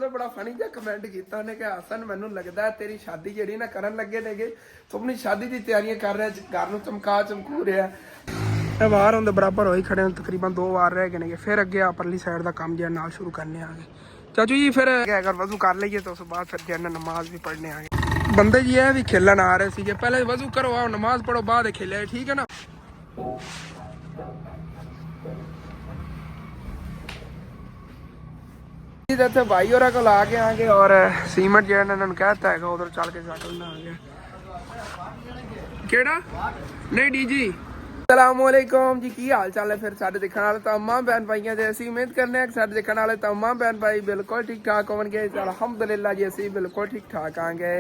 बड़ा फनी जिहा कमेंट किया उन्हें कि हसन मैनू लगता है तेरी शादी जी ना करन लगे ने तू अपनी शादी की तैयारियां कर रहा घर में चमकू रहा बाहर होंगे बराबर हो ही खड़े तकरीबन 2 वार रह गए ने फिर अगे परली साइड का काम जो नाल शुरू करने आ गए चाचू जी फिर अगर वजू कर लीए तो उस बाद फिर जो नमाज भी पढ़ने आ गए बंदे जी है भी खेलन आ रहे थे पहले वजू करो आओ नमाज पढ़ो बाद खेले ठीक है ना इतने भाई और को आ गए और सीमेंट जो इन्होंने कहता है उधर चल के साथ आ गया केड़ा नहीं डी जी सलामुअलैकुम जी की हाल चाल है फिर साढ़े देखने वाले तमाम बहन भाइयों से असी उम्मीद करने साढ़े देखने वाले तमाम बहन भाई बिल्कुल ठीक ठाक होंगे अलहमदुलिल्लाह जी असी बिल्कुल ठीक ठाक आएंगे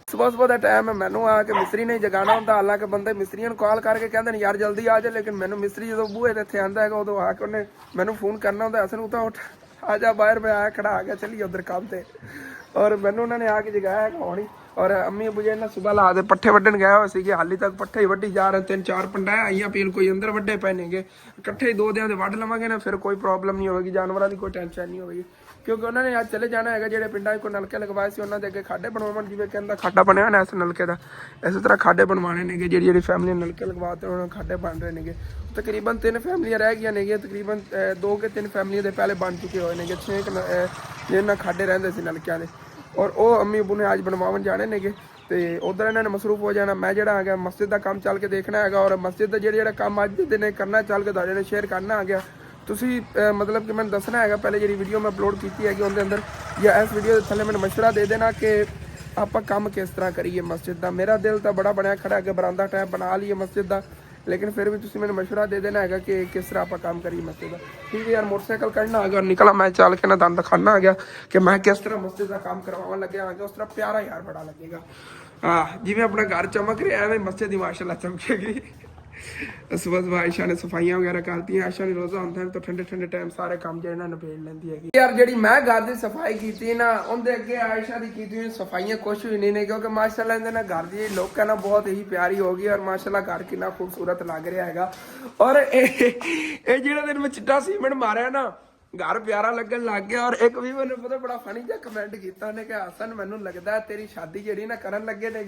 सुबह सुबह का टाइम है मैनू आके मिस्त्री ने जगाना होंगे हालांकि बंदे मिस्त्रियों को कॉल करके कहते यार जल्दी आ जाए लेकिन मैनू मिस्त्री जो बूहे इतने आता है उदो आके उन्हें मैनू फोन करना होंगे असन तो उठ आ जा बाहर मैं आया खड़ा आ गया चलिए उधर काम से और मैनू उन्होंने आके जगाया होनी और अम्मी अबू जी सुबह ला दे पट्ठे वड्डन गए हुए थे हाली तक पट्ठे ही वड्डी जा रहे 3-4 पंडा आईया पील कोई अंदर वड्डे पैने इकट्ठे ही 2 दिन के वड्ड लवेंगे ना फिर कोई प्रॉब्लम नहीं होगी जानवरों की कोई टेंशन नहीं होगी क्योंकि उन्होंने आज चले जाना है जो पिंडा को नलके लगवाए से उन्होंने अगे खाडे बनवाने जिवें कहता खाडा बनया ना इस नलके का इस तरह खाडे बनवाने ने जी फैमिली नलके लगवाते उन्होंने खाडे बन रहे हैं तकरीबन 3 फैमिलियां रह गई ने तकरीबन 2 के 3 फैमिलियों के पहले बन चुके हुए हैं 6 जिन्हें खाडे रहते थे नलकिया के और वो अम्मी अबू ने आज बनवावन जाने ने तो उधर इन्होंने मसरूफ हो जाना मैं जरा आ गया मस्जिद का काम चल के देखना है और मस्जिद का जो काम अज के दिन करना चल के तुहाडे शेयर करना आ गया तुसी मतलब कि मैंने दसना है पहले जी वीडियो मैं अपलोड की है उनके अंदर या इस वीडियो के थले मैंने मशवरा दे देना कि आप काम किस तरह करिए मस्जिद का मेरा दिल तो बड़ा बनया खड़ा है बरामदा टाइप बना लीए मस्जिद का लेकिन फिर भी तुसी मैंने मशवरा दे देना है कि किस तरह आप काम करिए मस्जिद का ठीक है यार मोटरसाइकिल करना आ गया और निकला मैं चल के ना दंद दिखाना आ गया कि मैं किस तरह मस्जिद का काम करवाने लगे आ गया उस तरह प्यारा यार बड़ा लगेगा हाँ जिवें अपना घर चमक रहा है मस्जिद ही माशाल्लाह चमकेगी सुबह सुबह आयशा ने सफाइयां वगैरह करती हैं आयशा ने रोजा होता है तो ठंडे ठंडे टाइम सारे काम जो इन्होंने निबेड़ लेंदी है यार जी मैं घर की सफाई की ना उनके अगे आयशा की की सफाइयां कुछ भी नहीं ने क्योंकि माशाल्लाह इन्हें ना घर की लुक है ना बहुत ही प्यारी होगी और माशाल्लाह घर कितना खूबसूरत लग रहा है और ये जो दिन मैं चिट्टा सीमेंट मारिया ना घर प्यारा लगन लग गया और एक भी मैंने पता बड़ा फनी जिहा कमेंट किया उन्हें कि हसन मैनू लगता है तेरी शादी जी ना करन लगे ने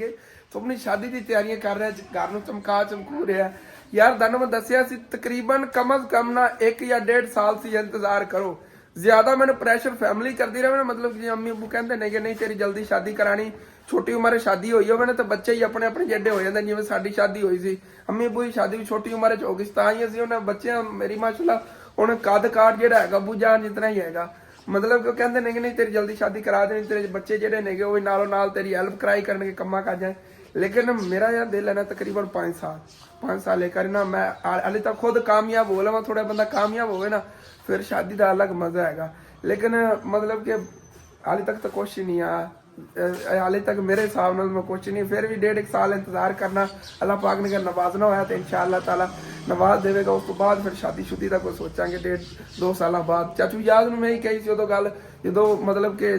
तू अपनी शादी की तैयारियां कर रहा घर में चमकू रहा यार तैनूं मैं दसिया सी तकरीबन कम अज कम ना 1 या 1.5 साल से इंतजार करो ज्यादा मैंने प्रेशर फैमिली करती रहे मतलब कि अम्मी अबू कहते हैं कि नहीं तेरी जल्दी शादी करानी छोटी उम्र शादी हुई हो तो बच्चे ही अपने अपने जेडे हो जाते जिवें साडी शादी हुई सी अम्मी अबू की शादी भी छोटी उम्र हो गई तां ही असीं उन्हें बच्चे मेरी माशाल्लाह उन्हें कद काट जो है अबू जान जितना ही है मतलब कि कहते हैं कि नहीं तेरी जल्दी शादी करा देनी तेरे बच्चे जोड़े ने वो नालों नाल तेरी हेल्प कराई करने कम्मा काजां लेकिन मेरा यार दिल है ना तकरीबन 5 साल लेकर ना मैं हाले तक खुद कामयाब हो लवा थोड़ा बंदा कामयाब हो ना फिर शादी का अलग मजा है लेकिन मतलब कि हाले तक तो कुछ ही नहीं आ हाले तक मेरे हिसाब नाल मैं कुछ नहीं फिर भी 1.5 साल इंतजार करना अल्लाह पाक ने अगर नवाजना होया तो इंशाअल्लाह ताला नवाज देगा उस तो बाद फिर शादी शुदी का कोई सोचांगे 1.5-2 साल बाद चाचू याद मैं ही कही सी उदों गल जो मतलब कि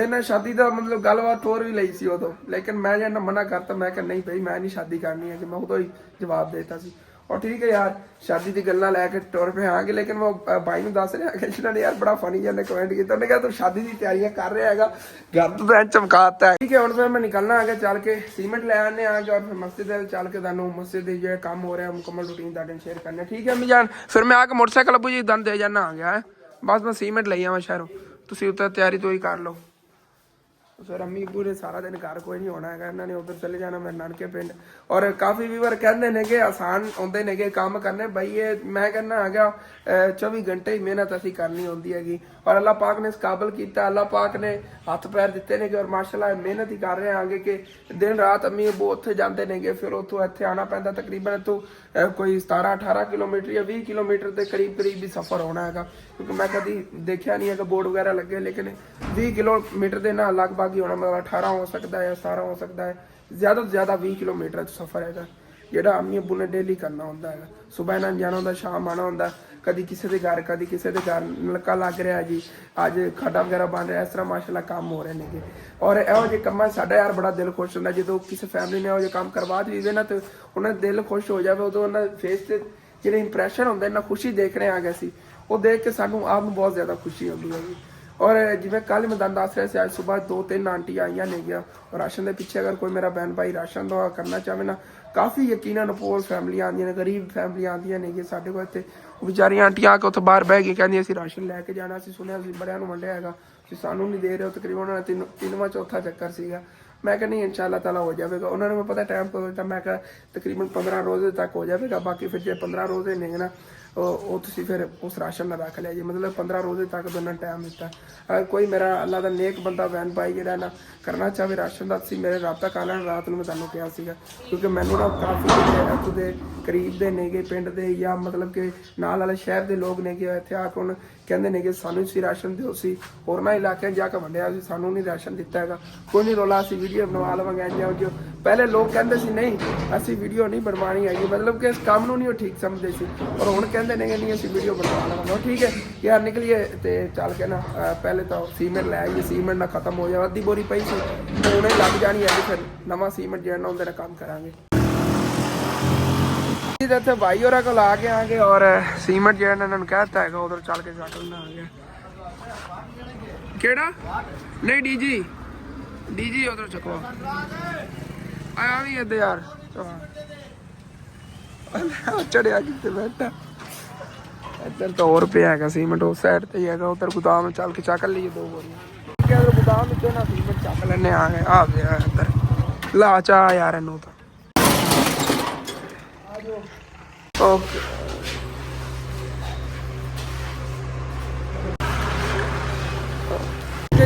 इन्हें शादी का मतलब गलबात होर भी ली सी उदों लेकिन मैं जो मना करता मैं नहीं भाई मैं नहीं शादी करनी है कि मैं उदों ही जवाब देता सी और ठीक है यार शादी की गल्लां लैके टुर पे आगे लेकिन वो भाई नूं दस रहा कि जिन्होंने यार बड़ा फनी जिहा कमेंट किया उन्हें कहा तू शादी की तैयारियां कर रहा है घर तो चमकाता है ठीक है हुण फिर मैं निकलना आगे चल के सीमेंट ले आने आगे और फिर मस्जिद चल के तुहानूं मस्जिद जो काम हो रहा है मुकम्मल रूटीन तुहाडे शेयर करने ठीक है अम्मी जान फिर मैं आके मोटरसाइकिल अबू जी दंद दे जाना आ गया है बस मैं सीमेंट ले आवां शहरों तुसीं उत्ते तैयारी तो ही कर लो फिर अम्मी अबू ने सारा दिन घर कोई नहीं होना है इन्होंने उधर चले जाना मेरे नानके पिंड और काफ़ी व्यूवर कहते हैं कि आसान आते हैं काम करने भाई ये मैं कहना आ गया 24 घंटे ही मेहनत असी करनी होती हैगी और अल्लाह पाक ने इस काबिल किया अल्लाह पाक ने हथ पैर दिते ने और माशाल्लाह मेहनत ही कर रहे हैं आगे कि दिन रात अम्मी अबू उत्थे जाते हैं फिर उतों इत्थे आना पैंदा तकरीबन इतों कोई 17-18 किलोमीटर या 20 किलोमीटर के करीब ही सफ़र होना है क्योंकि मैं कभी देखा नहीं है बोर्ड वगैरह लगे लेकिन 20 किलोमीटर के ना लगभग ही होना मतलब 18 हो सकता है 17 हो सकता है ज़्यादा तो ज़्यादा 20 किलोमीटर सफ़र है जोड़ा अम्मी अबू ने डेली करना होंगे सुबह इन्होंने जाना होंगे शाम आना होंगे कभी किसी के घर कभी किसी के घर नलका लग रहा है जी अज खड्डा वगैरह बन रहा इस तरह माशाल्लाह काम हो रहे हैं और यहो जे कम्मां साडा यार बड़ा दिल खुश होंदा जो किसी फैमिली ने यहो काम करवा दीजिए ना तो उन्हें दिल खुश हो जाए उदों उन्हें फेस से जो इंप्रैशन होंगे इन्ना खुशी देख रहे आ गए सी वो देख के सानू आप बहुत ज़्यादा खुशी होंदी है ਔਰ ਜਿਵੇਂ ਕੱਲ ਮੈਂ ਤੁਹਾਨੂੰ ਦੱਸ ਰਿਹਾ ਸੀ, ਅੱਜ ਸਵੇਰ 2-3 ਆਂਟੀ ਆਈਆਂ ਨੇ ਗਿਆ ਔਰ ਰਾਸ਼ਨ ਦੇ ਪਿੱਛੇ ਅਗਰ ਕੋਈ ਮੇਰਾ ਭੈਣ ਭਾਈ ਰਾਸ਼ਨ ਦਾ ਕਰਨਾ ਚਾਹਵੇ ਨਾ, ਕਾਫੀ ਯਕੀਨਨ ਪੋਲ ਫੈਮਲੀਆਂ ਆਉਂਦੀਆਂ ਨੇ, ਗਰੀਬ ਫੈਮਲੀਆਂ ਆਉਂਦੀਆਂ ਨੇ ਸਾਡੇ ਕੋਲ ਇੱਥੇ। ਉਹ ਵਿਚਾਰੀਆਂ ਆਂਟੀਆਂ ਆ ਕੇ ਉੱਥੇ ਬਾਹਰ ਬਹਿ ਕੇ ਕਹਿੰਦੀਆਂ ਅਸੀਂ ਰਾਸ਼ਨ ਲੈ ਕੇ ਜਾਣਾ, ਅਸੀਂ ਸੁਣਿਆ ਅਸੀਂ ਬੜਿਆਂ ਨੂੰ ਵੰਡਿਆ ਹੈਗਾ, ਤੁਸੀਂ ਸਾਨੂੰ ਨਹੀਂ ਦੇ ਰਹੇ ਹੋ। ਤਕਰੀਬਨ ਉਹਨਾਂ ਦਾ ਤਿੰਨਵਾਂ ਚੌਥਾ ਚੱਕਰ ਸੀਗਾ। ਮੈਂ ਕਿਹਾ ਨਹੀਂ ਇਨਸ਼ਾਅੱਲਾ ਤਾਲਾ ਹੋ ਜਾਵੇਗਾ। ਉਹਨਾਂ ਨੂੰ ਮੈਂ ਪਤਾ ਟਾਈਮ ਕਦੋਂ ਦਿੱਤਾ, ਮੈਂ ਕਿਹਾ ਤਕਰੀਬਨ 15 ਰੋਜ਼ੇ ਤੱਕ ਹੋ ਜਾਵੇਗਾ। ਬਾਕੀ ਫਿਰ ਜੇ 15 ਰੋਜ਼ੇ ਨੇ ਨਾ ਉਹ ਤੁਸੀਂ ਫਿਰ ਉਸ ਰਾਸ਼ਨ ਨਾਲ ਰੱਖ ਲਿਆ ਜੀ। ਮਤਲਬ 15 ਰੋਜ਼ੇ ਤੱਕ ਦੋਨਾਂ ਟਾਈਮ ਦਿੱਤਾ। ਅਗਰ ਕੋਈ ਮੇਰਾ ਅੱਲਾ ਦਾ ਨੇਕ ਬੰਦਾ ਭੈਣ ਭਾਈ ਜਿਹੜਾ ਨਾ ਕਰਨਾ ਚਾਹਵੇ ਰਾਸ਼ਨ ਦਾ, ਤੁਸੀਂ ਮੇਰੇ ਰਾਬਤਾ ਕਰ ਲੈਣ। ਰਾਤ ਨੂੰ ਮੈਂ ਤੁਹਾਨੂੰ ਕਿਹਾ ਸੀਗਾ, ਕਿਉਂਕਿ ਮੈਨੂੰ ਨਾ ਕਾਫੀ ਇੱਥੋਂ ਦੇ ਕਰੀਬ ਦੇ ਨੇਗੇ ਪਿੰਡ ਦੇ ਜਾਂ ਮਤਲਬ ਕਿ ਨਾਲ ਵਾਲੇ ਸ਼ਹਿਰ ਦੇ ਲੋਕ ਨੇਗੇ ਇੱਥੇ ਆ ਕੇ ਹੁਣ ਕਹਿੰਦੇ ਨੇ ਕਿ ਸਾਨੂੰ ਤੁਸੀਂ ਰਾਸ਼ਨ ਦਿਓ। ਸੀ ਹੋਰਨਾਂ ਇਲਾਕਿਆਂ ਜਾ ਕੇ ਵੰਡਿਆ ਸੀ, ਸਾਨੂੰ ਨਹੀਂ ਰਾਸ਼ਨ ਦਿੱਤਾ ਹੈਗਾ। ਕੋਈ ਨਹੀਂ ਰੋਲਾ, ਅਸੀਂ ਵੀਡੀਓ ਬਣਵਾ ਲਵਾਂਗੇ। ਜੋ ਪਹਿਲੇ ਲੋਕ ਕਹਿੰਦੇ ਸੀ ਨਹੀਂ ਅਸੀਂ ਵੀਡੀਓ ਨਹੀਂ ਬਣਵਾਉਣੀ ਹੈਗੀ, ਮਤਲਬ ਕਿ ਇਸ ਕੰਮ ਨੂੰ ਨਹੀਂ ਉਹ ਠੀਕ ਸਮਝਦੇ ਸੀ, ਔਰ ਹੁਣ ਕਹਿੰਦੇ ਨੇ ਕਿ ਨਹੀਂ ਅਸੀਂ ਵੀਡੀਓ ਬਣਵਾ ਲਵਾਂਗੇ। ਠੀਕ ਹੈ ਯਾਰ, ਨਿਕਲੀਏ ਤੇ ਚੱਲ ਕੇ ਨਾ ਪਹਿਲੇ ਤਾਂ ਸੀਮੈਂਟ ਲੈ ਆਈਏ, ਸੀਮੈਂਟ ਨਾ ਖਤਮ ਹੋ ਜਾਵੇ। ਅੱਧੀ ਬੋਰੀ ਪਈ ਸੀ ਹੁਣੇ ਲੱਗ ਜਾਣੀ ਹੈ, ਫਿਰ ਨਵਾਂ ਸੀਮੈਂਟ ਜਿਹੜਾ ਉਹਦੇ ਨਾਲ ਕੰਮ ਕਰਾਂਗੇ। ਇੱਥੇ ਭਾਈ ਹੋਰਾਂ ਕੋਲ ਆ ਕੇ ਆਗੇ ਔਰ ਸੀਮੈਂਟ ਜਿਹੜਾ ਇਹਨਾਂ ਨੂੰ ਕਹਿਤਾ ਹੈਗਾ ਉਧਰ ਚੱਲ ਕੇ ਕੱਢਣਾ ਆ ਗਿਆ। ਕਿਹੜਾ ਨਹੀਂ ਡੀਜੀ ਉਧਰ ਚੱਕੋ ਆਇਆ ਵੀ ਇੱਥੇ ਯਾਰ ਚੜਿਆ ਕਿੱਥੇ ਬੈਠਾ। ਇੱਧਰ ਤਾਂ ਹੋਰ ਪਿਆ ਹੈਗਾ ਸੀਮੈਂਟ, ਉਸ ਸਾਈਡ ਤੇ ਹੀ ਹੈਗਾ। ਉਧਰ ਗੋਦਾਮ ਚੱਲ ਕੇ ਚੱਕ ਲਈਏ 2 ਬੋਰੀਆਂ। ਗੋਦਾਮ ਵਿੱਚੋਂ ਨਾ ਸੀਮੈਂਟ ਚੱਕ ਲੈਣੇ ਆ ਗਏ। ਆ ਗਿਆ ਇੱਧਰ ਲਾ ਚਾ ਯਾਰ ਇਹਨੂੰ ਤਾਂ ਓਕੇ।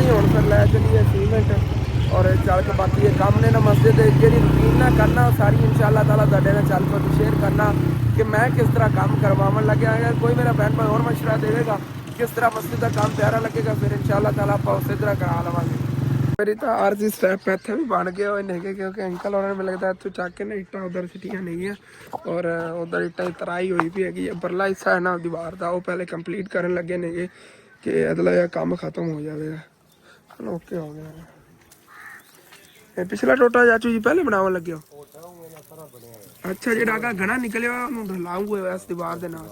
ਹੁਣ ਫਿਰ ਲੈ ਚਲੀਏ ਸੀਮੈਂਟ ਔਰ ਚੱਲ ਕੇ ਬਾਕੀ ਇਹ ਕੰਮ ਨੇ ਨਾ ਮਸਜਿਦ ਦੇ ਜਿਹੜੀ ਰੂਟੀਨ ਨਾਲ ਕਰਨਾ ਸਾਰੀ ਇਨਸ਼ਾਅੱਲਾ ਤਾਲਾ ਤੁਹਾਡੇ ਨਾਲ ਚੱਲ ਕੇ ਸ਼ੇਅਰ ਕਰਨਾ ਕਿ ਮੈਂ ਕਿਸ ਤਰ੍ਹਾਂ ਕੰਮ ਕਰਵਾਉਣ ਲੱਗਿਆ ਹੈਗਾ। ਕੋਈ ਮੇਰਾ ਭੈਣ ਭਾਈ ਹੋਰ ਮਸ਼ਵਰਾ ਦੇਵੇਗਾ ਕਿਸ ਤਰ੍ਹਾਂ ਮਸਜਿਦ ਦਾ ਕੰਮ ਪਿਆਰਾ ਲੱਗੇਗਾ, ਫਿਰ ਇਨਸ਼ਾਅੱਲਾ ਤਾਲਾ ਆਪਾਂ ਉਸੇ ਤਰ੍ਹਾਂ ਕਰਾ ਲਵਾਂਗੇ। ਮੇਰੀ ਤਾਂ ਆਰਜ਼ੀ ਸਟੈਪ ਇੱਥੇ ਵੀ ਬਣ ਗਏ ਹੋਏ ਨੇਗੇ, ਕਿਉਂਕਿ ਅੰਕਲ ਉਹਨਾਂ ਨੂੰ ਲੱਗਦਾ ਇੱਥੋਂ ਚੱਕ ਕੇ ਨਾ ਇੱਟਾਂ ਉਧਰ ਸਿੱਟੀਆਂ ਨੇਗੀਆਂ ਔਰ ਉਧਰ ਇੱਟਾਂ ਦੀ ਤਰਾਈ ਹੋਈ ਵੀ ਹੈਗੀ ਹੈ। ਪਰਲਾ ਹਿੱਸਾ ਹੈ ਨਾ ਦੀਵਾਰ ਦਾ, ਉਹ ਪਹਿਲੇ ਕੰਪਲੀਟ ਕਰਨ ਲੱਗੇ ਨੇਗੇ ਕਿ ਅਗਲਾ ਇਹ ਕੰਮ ਖਤਮ ਹੋ ਜਾਵੇਗਾ। ਓਕੇ ਹੋ ਗਿਆ। ਇਹ ਪਿਛਲਾ ਟੋਟਾ ਚਾਚੂ ਜੀ ਪਹਿਲੇ ਬਣਾਉਣ ਲੱਗੇ ਹੋ? ਅੱਛਾ, ਜਿਹੜਾ ਅਗਾ ਘਣਾ ਨਿਕਲਿਆ ਉਹਨੂੰ ਲਾਉਂਗੇ ਇਸ ਦੀਵਾਰ ਦੇ ਨਾਲ।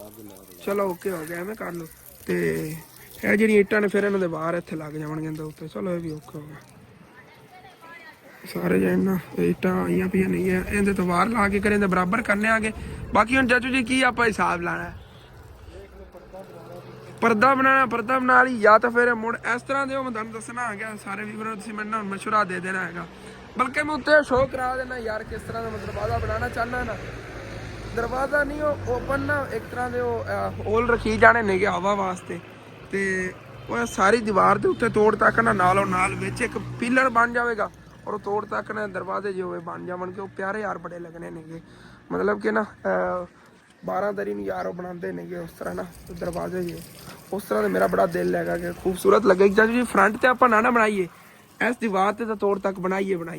ਚਲੋ ਓਕੇ ਹੋ ਗਿਆ, ਐਵੇਂ ਕਰ ਲਓ। ਤੇ ਇਹ ਜਿਹੜੀਆਂ ਇੱਟਾਂ ਨੇ ਫਿਰ ਇਹਨਾਂ ਦੇ ਬਾਹਰ ਇੱਥੇ ਲੱਗ ਜਾਣਗੀਆਂ ਇਹਦੇ ਉੱਤੇ। ਚਲੋ ਇਹ ਵੀ ਓਕੇ ਹੋ ਗਿਆ। ਸਾਰੇ ਜਿਹੜੇ ਨਾ ਇੱਟਾਂ ਆਈਆਂ ਪਈਆਂ ਨਹੀਂ ਹੈ, ਇਹਦੇ ਤੋਂ ਬਾਹਰ ਲਾ ਕੇ ਕਰੇ ਬਰਾਬਰ ਕਰਨੇ ਆਗੇ। ਬਾਕੀ ਹੁਣ ਚਾਚੂ ਜੀ ਕੀ ਆਪਾਂ ਹਿਸਾਬ ਲਾਣਾ? ਪਰਦਾ ਬਣਾਉਣਾ, ਪਰਦਾ ਬਣਾ ਲਈ ਜਾਂ ਤਾਂ ਫਿਰ ਮੁੜ ਇਸ ਤਰ੍ਹਾਂ ਦੇ ਮੈਂ ਤੁਹਾਨੂੰ ਦੱਸਣਾ ਹੈਗਾ। ਸਾਰੇ ਵੀਰਾਂ ਨੂੰ ਤੁਸੀਂ ਮੈਨੂੰ ਮਸ਼ਵਰਾ ਦੇ ਦੇਣਾ ਹੈਗਾ, ਬਲਕਿ ਮੈਂ ਉੱਤੇ ਸ਼ੋਅ ਕਰਾ ਦੇਣਾ ਯਾਰ ਕਿਸ ਤਰ੍ਹਾਂ ਦਾ ਮੈਂ ਦਰਵਾਜ਼ਾ ਬਣਾਉਣਾ ਚਾਹੁੰਦਾ ਨਾ। ਦਰਵਾਜ਼ਾ ਨਹੀਂ ਉਹ ਓਪਨ ਨਾ, ਇੱਕ ਤਰ੍ਹਾਂ ਦੇ ਉਹ ਹੋਲ ਰੱਖੀ ਜਾਣੇ ਨੇਗੇ ਹਵਾ ਵਾਸਤੇ। ਤੇ ਉਹ ਸਾਰੀ ਦੀਵਾਰ ਦੇ ਉੱਤੇ ਤੋੜ ਤੱਕ ਨਾ ਨਾਲੋਂ ਨਾਲ ਵਿੱਚ ਇੱਕ ਪਿਲਰ ਬਣ ਜਾਵੇਗਾ ਔਰ ਉਹ ਤੋੜ ਤੱਕ ਨਾ ਦਰਵਾਜ਼ੇ ਜਿਹੇ ਬਣ ਜਾਵਣਗੇ। ਉਹ ਪਿਆਰੇ ਯਾਰ ਬੜੇ ਲੱਗਣੇ ਨੇਗੇ, ਮਤਲਬ ਕਿ ਨਾ 12 ਦਰੀ ਨੂੰ ਯਾਰ ਉਹ ਬਣਾਉਂਦੇ ਨੇਗੇ ਉਸ ਤਰ੍ਹਾਂ ਨਾ ਦਰਵਾਜ਼ੇ ਜਿਹੇ। ਉਸ ਤਰ੍ਹਾਂ ਦਾ ਮੇਰਾ ਬੜਾ ਦਿਲ ਹੈਗਾ ਕਿ ਖੂਬਸੂਰਤ ਲੱਗੇ। ਚਾਚੂ ਜੀ ਫਰੰਟ ਤੇ ਆਪਾਂ ਨਾ ਬਣਾਈਏ, ਇਸ ਦੀਵਾਰ ਤੇ ਤਾਂ ਤੋੜ ਤੱਕ ਬਣਾਈਏ ਨਾ,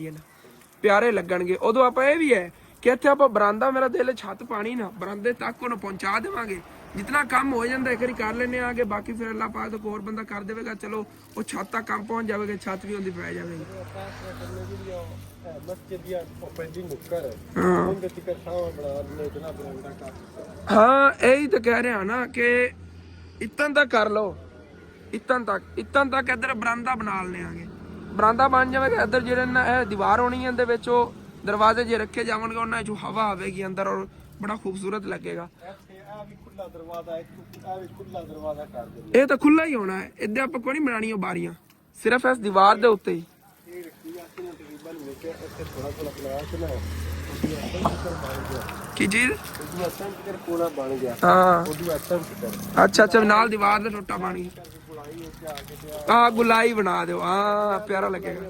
ਪਿਆਰੇ ਲੱਗਣਗੇ। ਉਦੋਂ ਆਪਾਂ ਇਹ ਵੀ ਹੈ ਕਿ ਇੱਥੇ ਆਪਾਂ ਬਰਾਂਦਾ, ਮੇਰਾ ਦਿਲ ਛੱਤ ਪਾਣੀ ਨਾ ਬਰਾਂਦੇ ਤੱਕ ਉਹਨੂੰ ਪਹੁੰਚਾ ਦੇਵਾਂਗੇ। ਜਿਤਨਾ ਕੰਮ ਹੋ ਜਾਂਦਾ ਇੱਕ ਵਾਰੀ ਕਰ ਲੈਣੇ ਆਗੇ, ਬਾਕੀ ਫਿਰ ਅੱਲਾਹ ਪਾਕ ਤੋਂ ਹੋਰ ਬੰਦਾ ਕਰ ਦੇਵੇਗਾ। ਚਲੋ ਉਹ ਛੱਤ ਤੱਕ ਕੰਮ ਪਹੁੰਚ ਜਾਵੇਗਾ, ਛੱਤ ਵੀ ਉਹਦੀ ਪੈ ਜਾਵੇਗੀ। ਹਾਂ ਇਹੀ ਤਾਂ ਕਹਿ ਰਿਹਾ ਨਾ ਕਿ ਇਤਨ ਤੱਕ ਕਰ ਲਓ, ਇਤਨ ਤੱਕ ਇੱਧਰ ਬਰਾਂਦਾ ਬਣਾ ਲੈਣਗੇ। ਬਰਾਂਦਾ ਬਣ ਜਾਵੇਗਾ। ਇੱਧਰ ਜਿਹੜੇ ਨਾ ਇਹ ਦੀਵਾਰ ਹੋਣੀ ਹੈ, ਇਹਦੇ ਵਿੱਚ ਉਹ ਦਰਵਾਜ਼ੇ ਜੇ ਰੱਖੇ ਜਾਵਣਗੇ, ਉਹਨਾਂ ਚੋਂ ਹਵਾ ਆਵੇਗੀ ਅੰਦਰ ਔਰ ਬੜਾ ਖੂਬਸੂਰਤ ਲੱਗੇਗਾ। ਇਹ ਤਾਂ ਖੁੱਲਾ ਹੀ ਹੋਣਾ ਹੈ, ਇੱਧਰ ਆਪਾਂ ਕੋਈ ਨਹੀਂ ਬਣਾਉਣੀ ਉਹ ਬਾਰੀਆਂ, ਸਿਰਫ ਇਸ ਦੀਵਾਰ ਦੇ ਉੱਤੇ ਹੀ। ਕੀ ਚੀਜ਼? ਹਾਂ ਅੱਛਾ ਨਾਲ ਦੀਵਾਰ ਦਾ ਟੋਟਾ ਬਣ ਗਿਆ। ਹਾਂ ਗੁਲਾਈ ਬਣਾ ਦਿਓ, ਹਾਂ ਪਿਆਰਾ ਲੱਗੇਗਾ।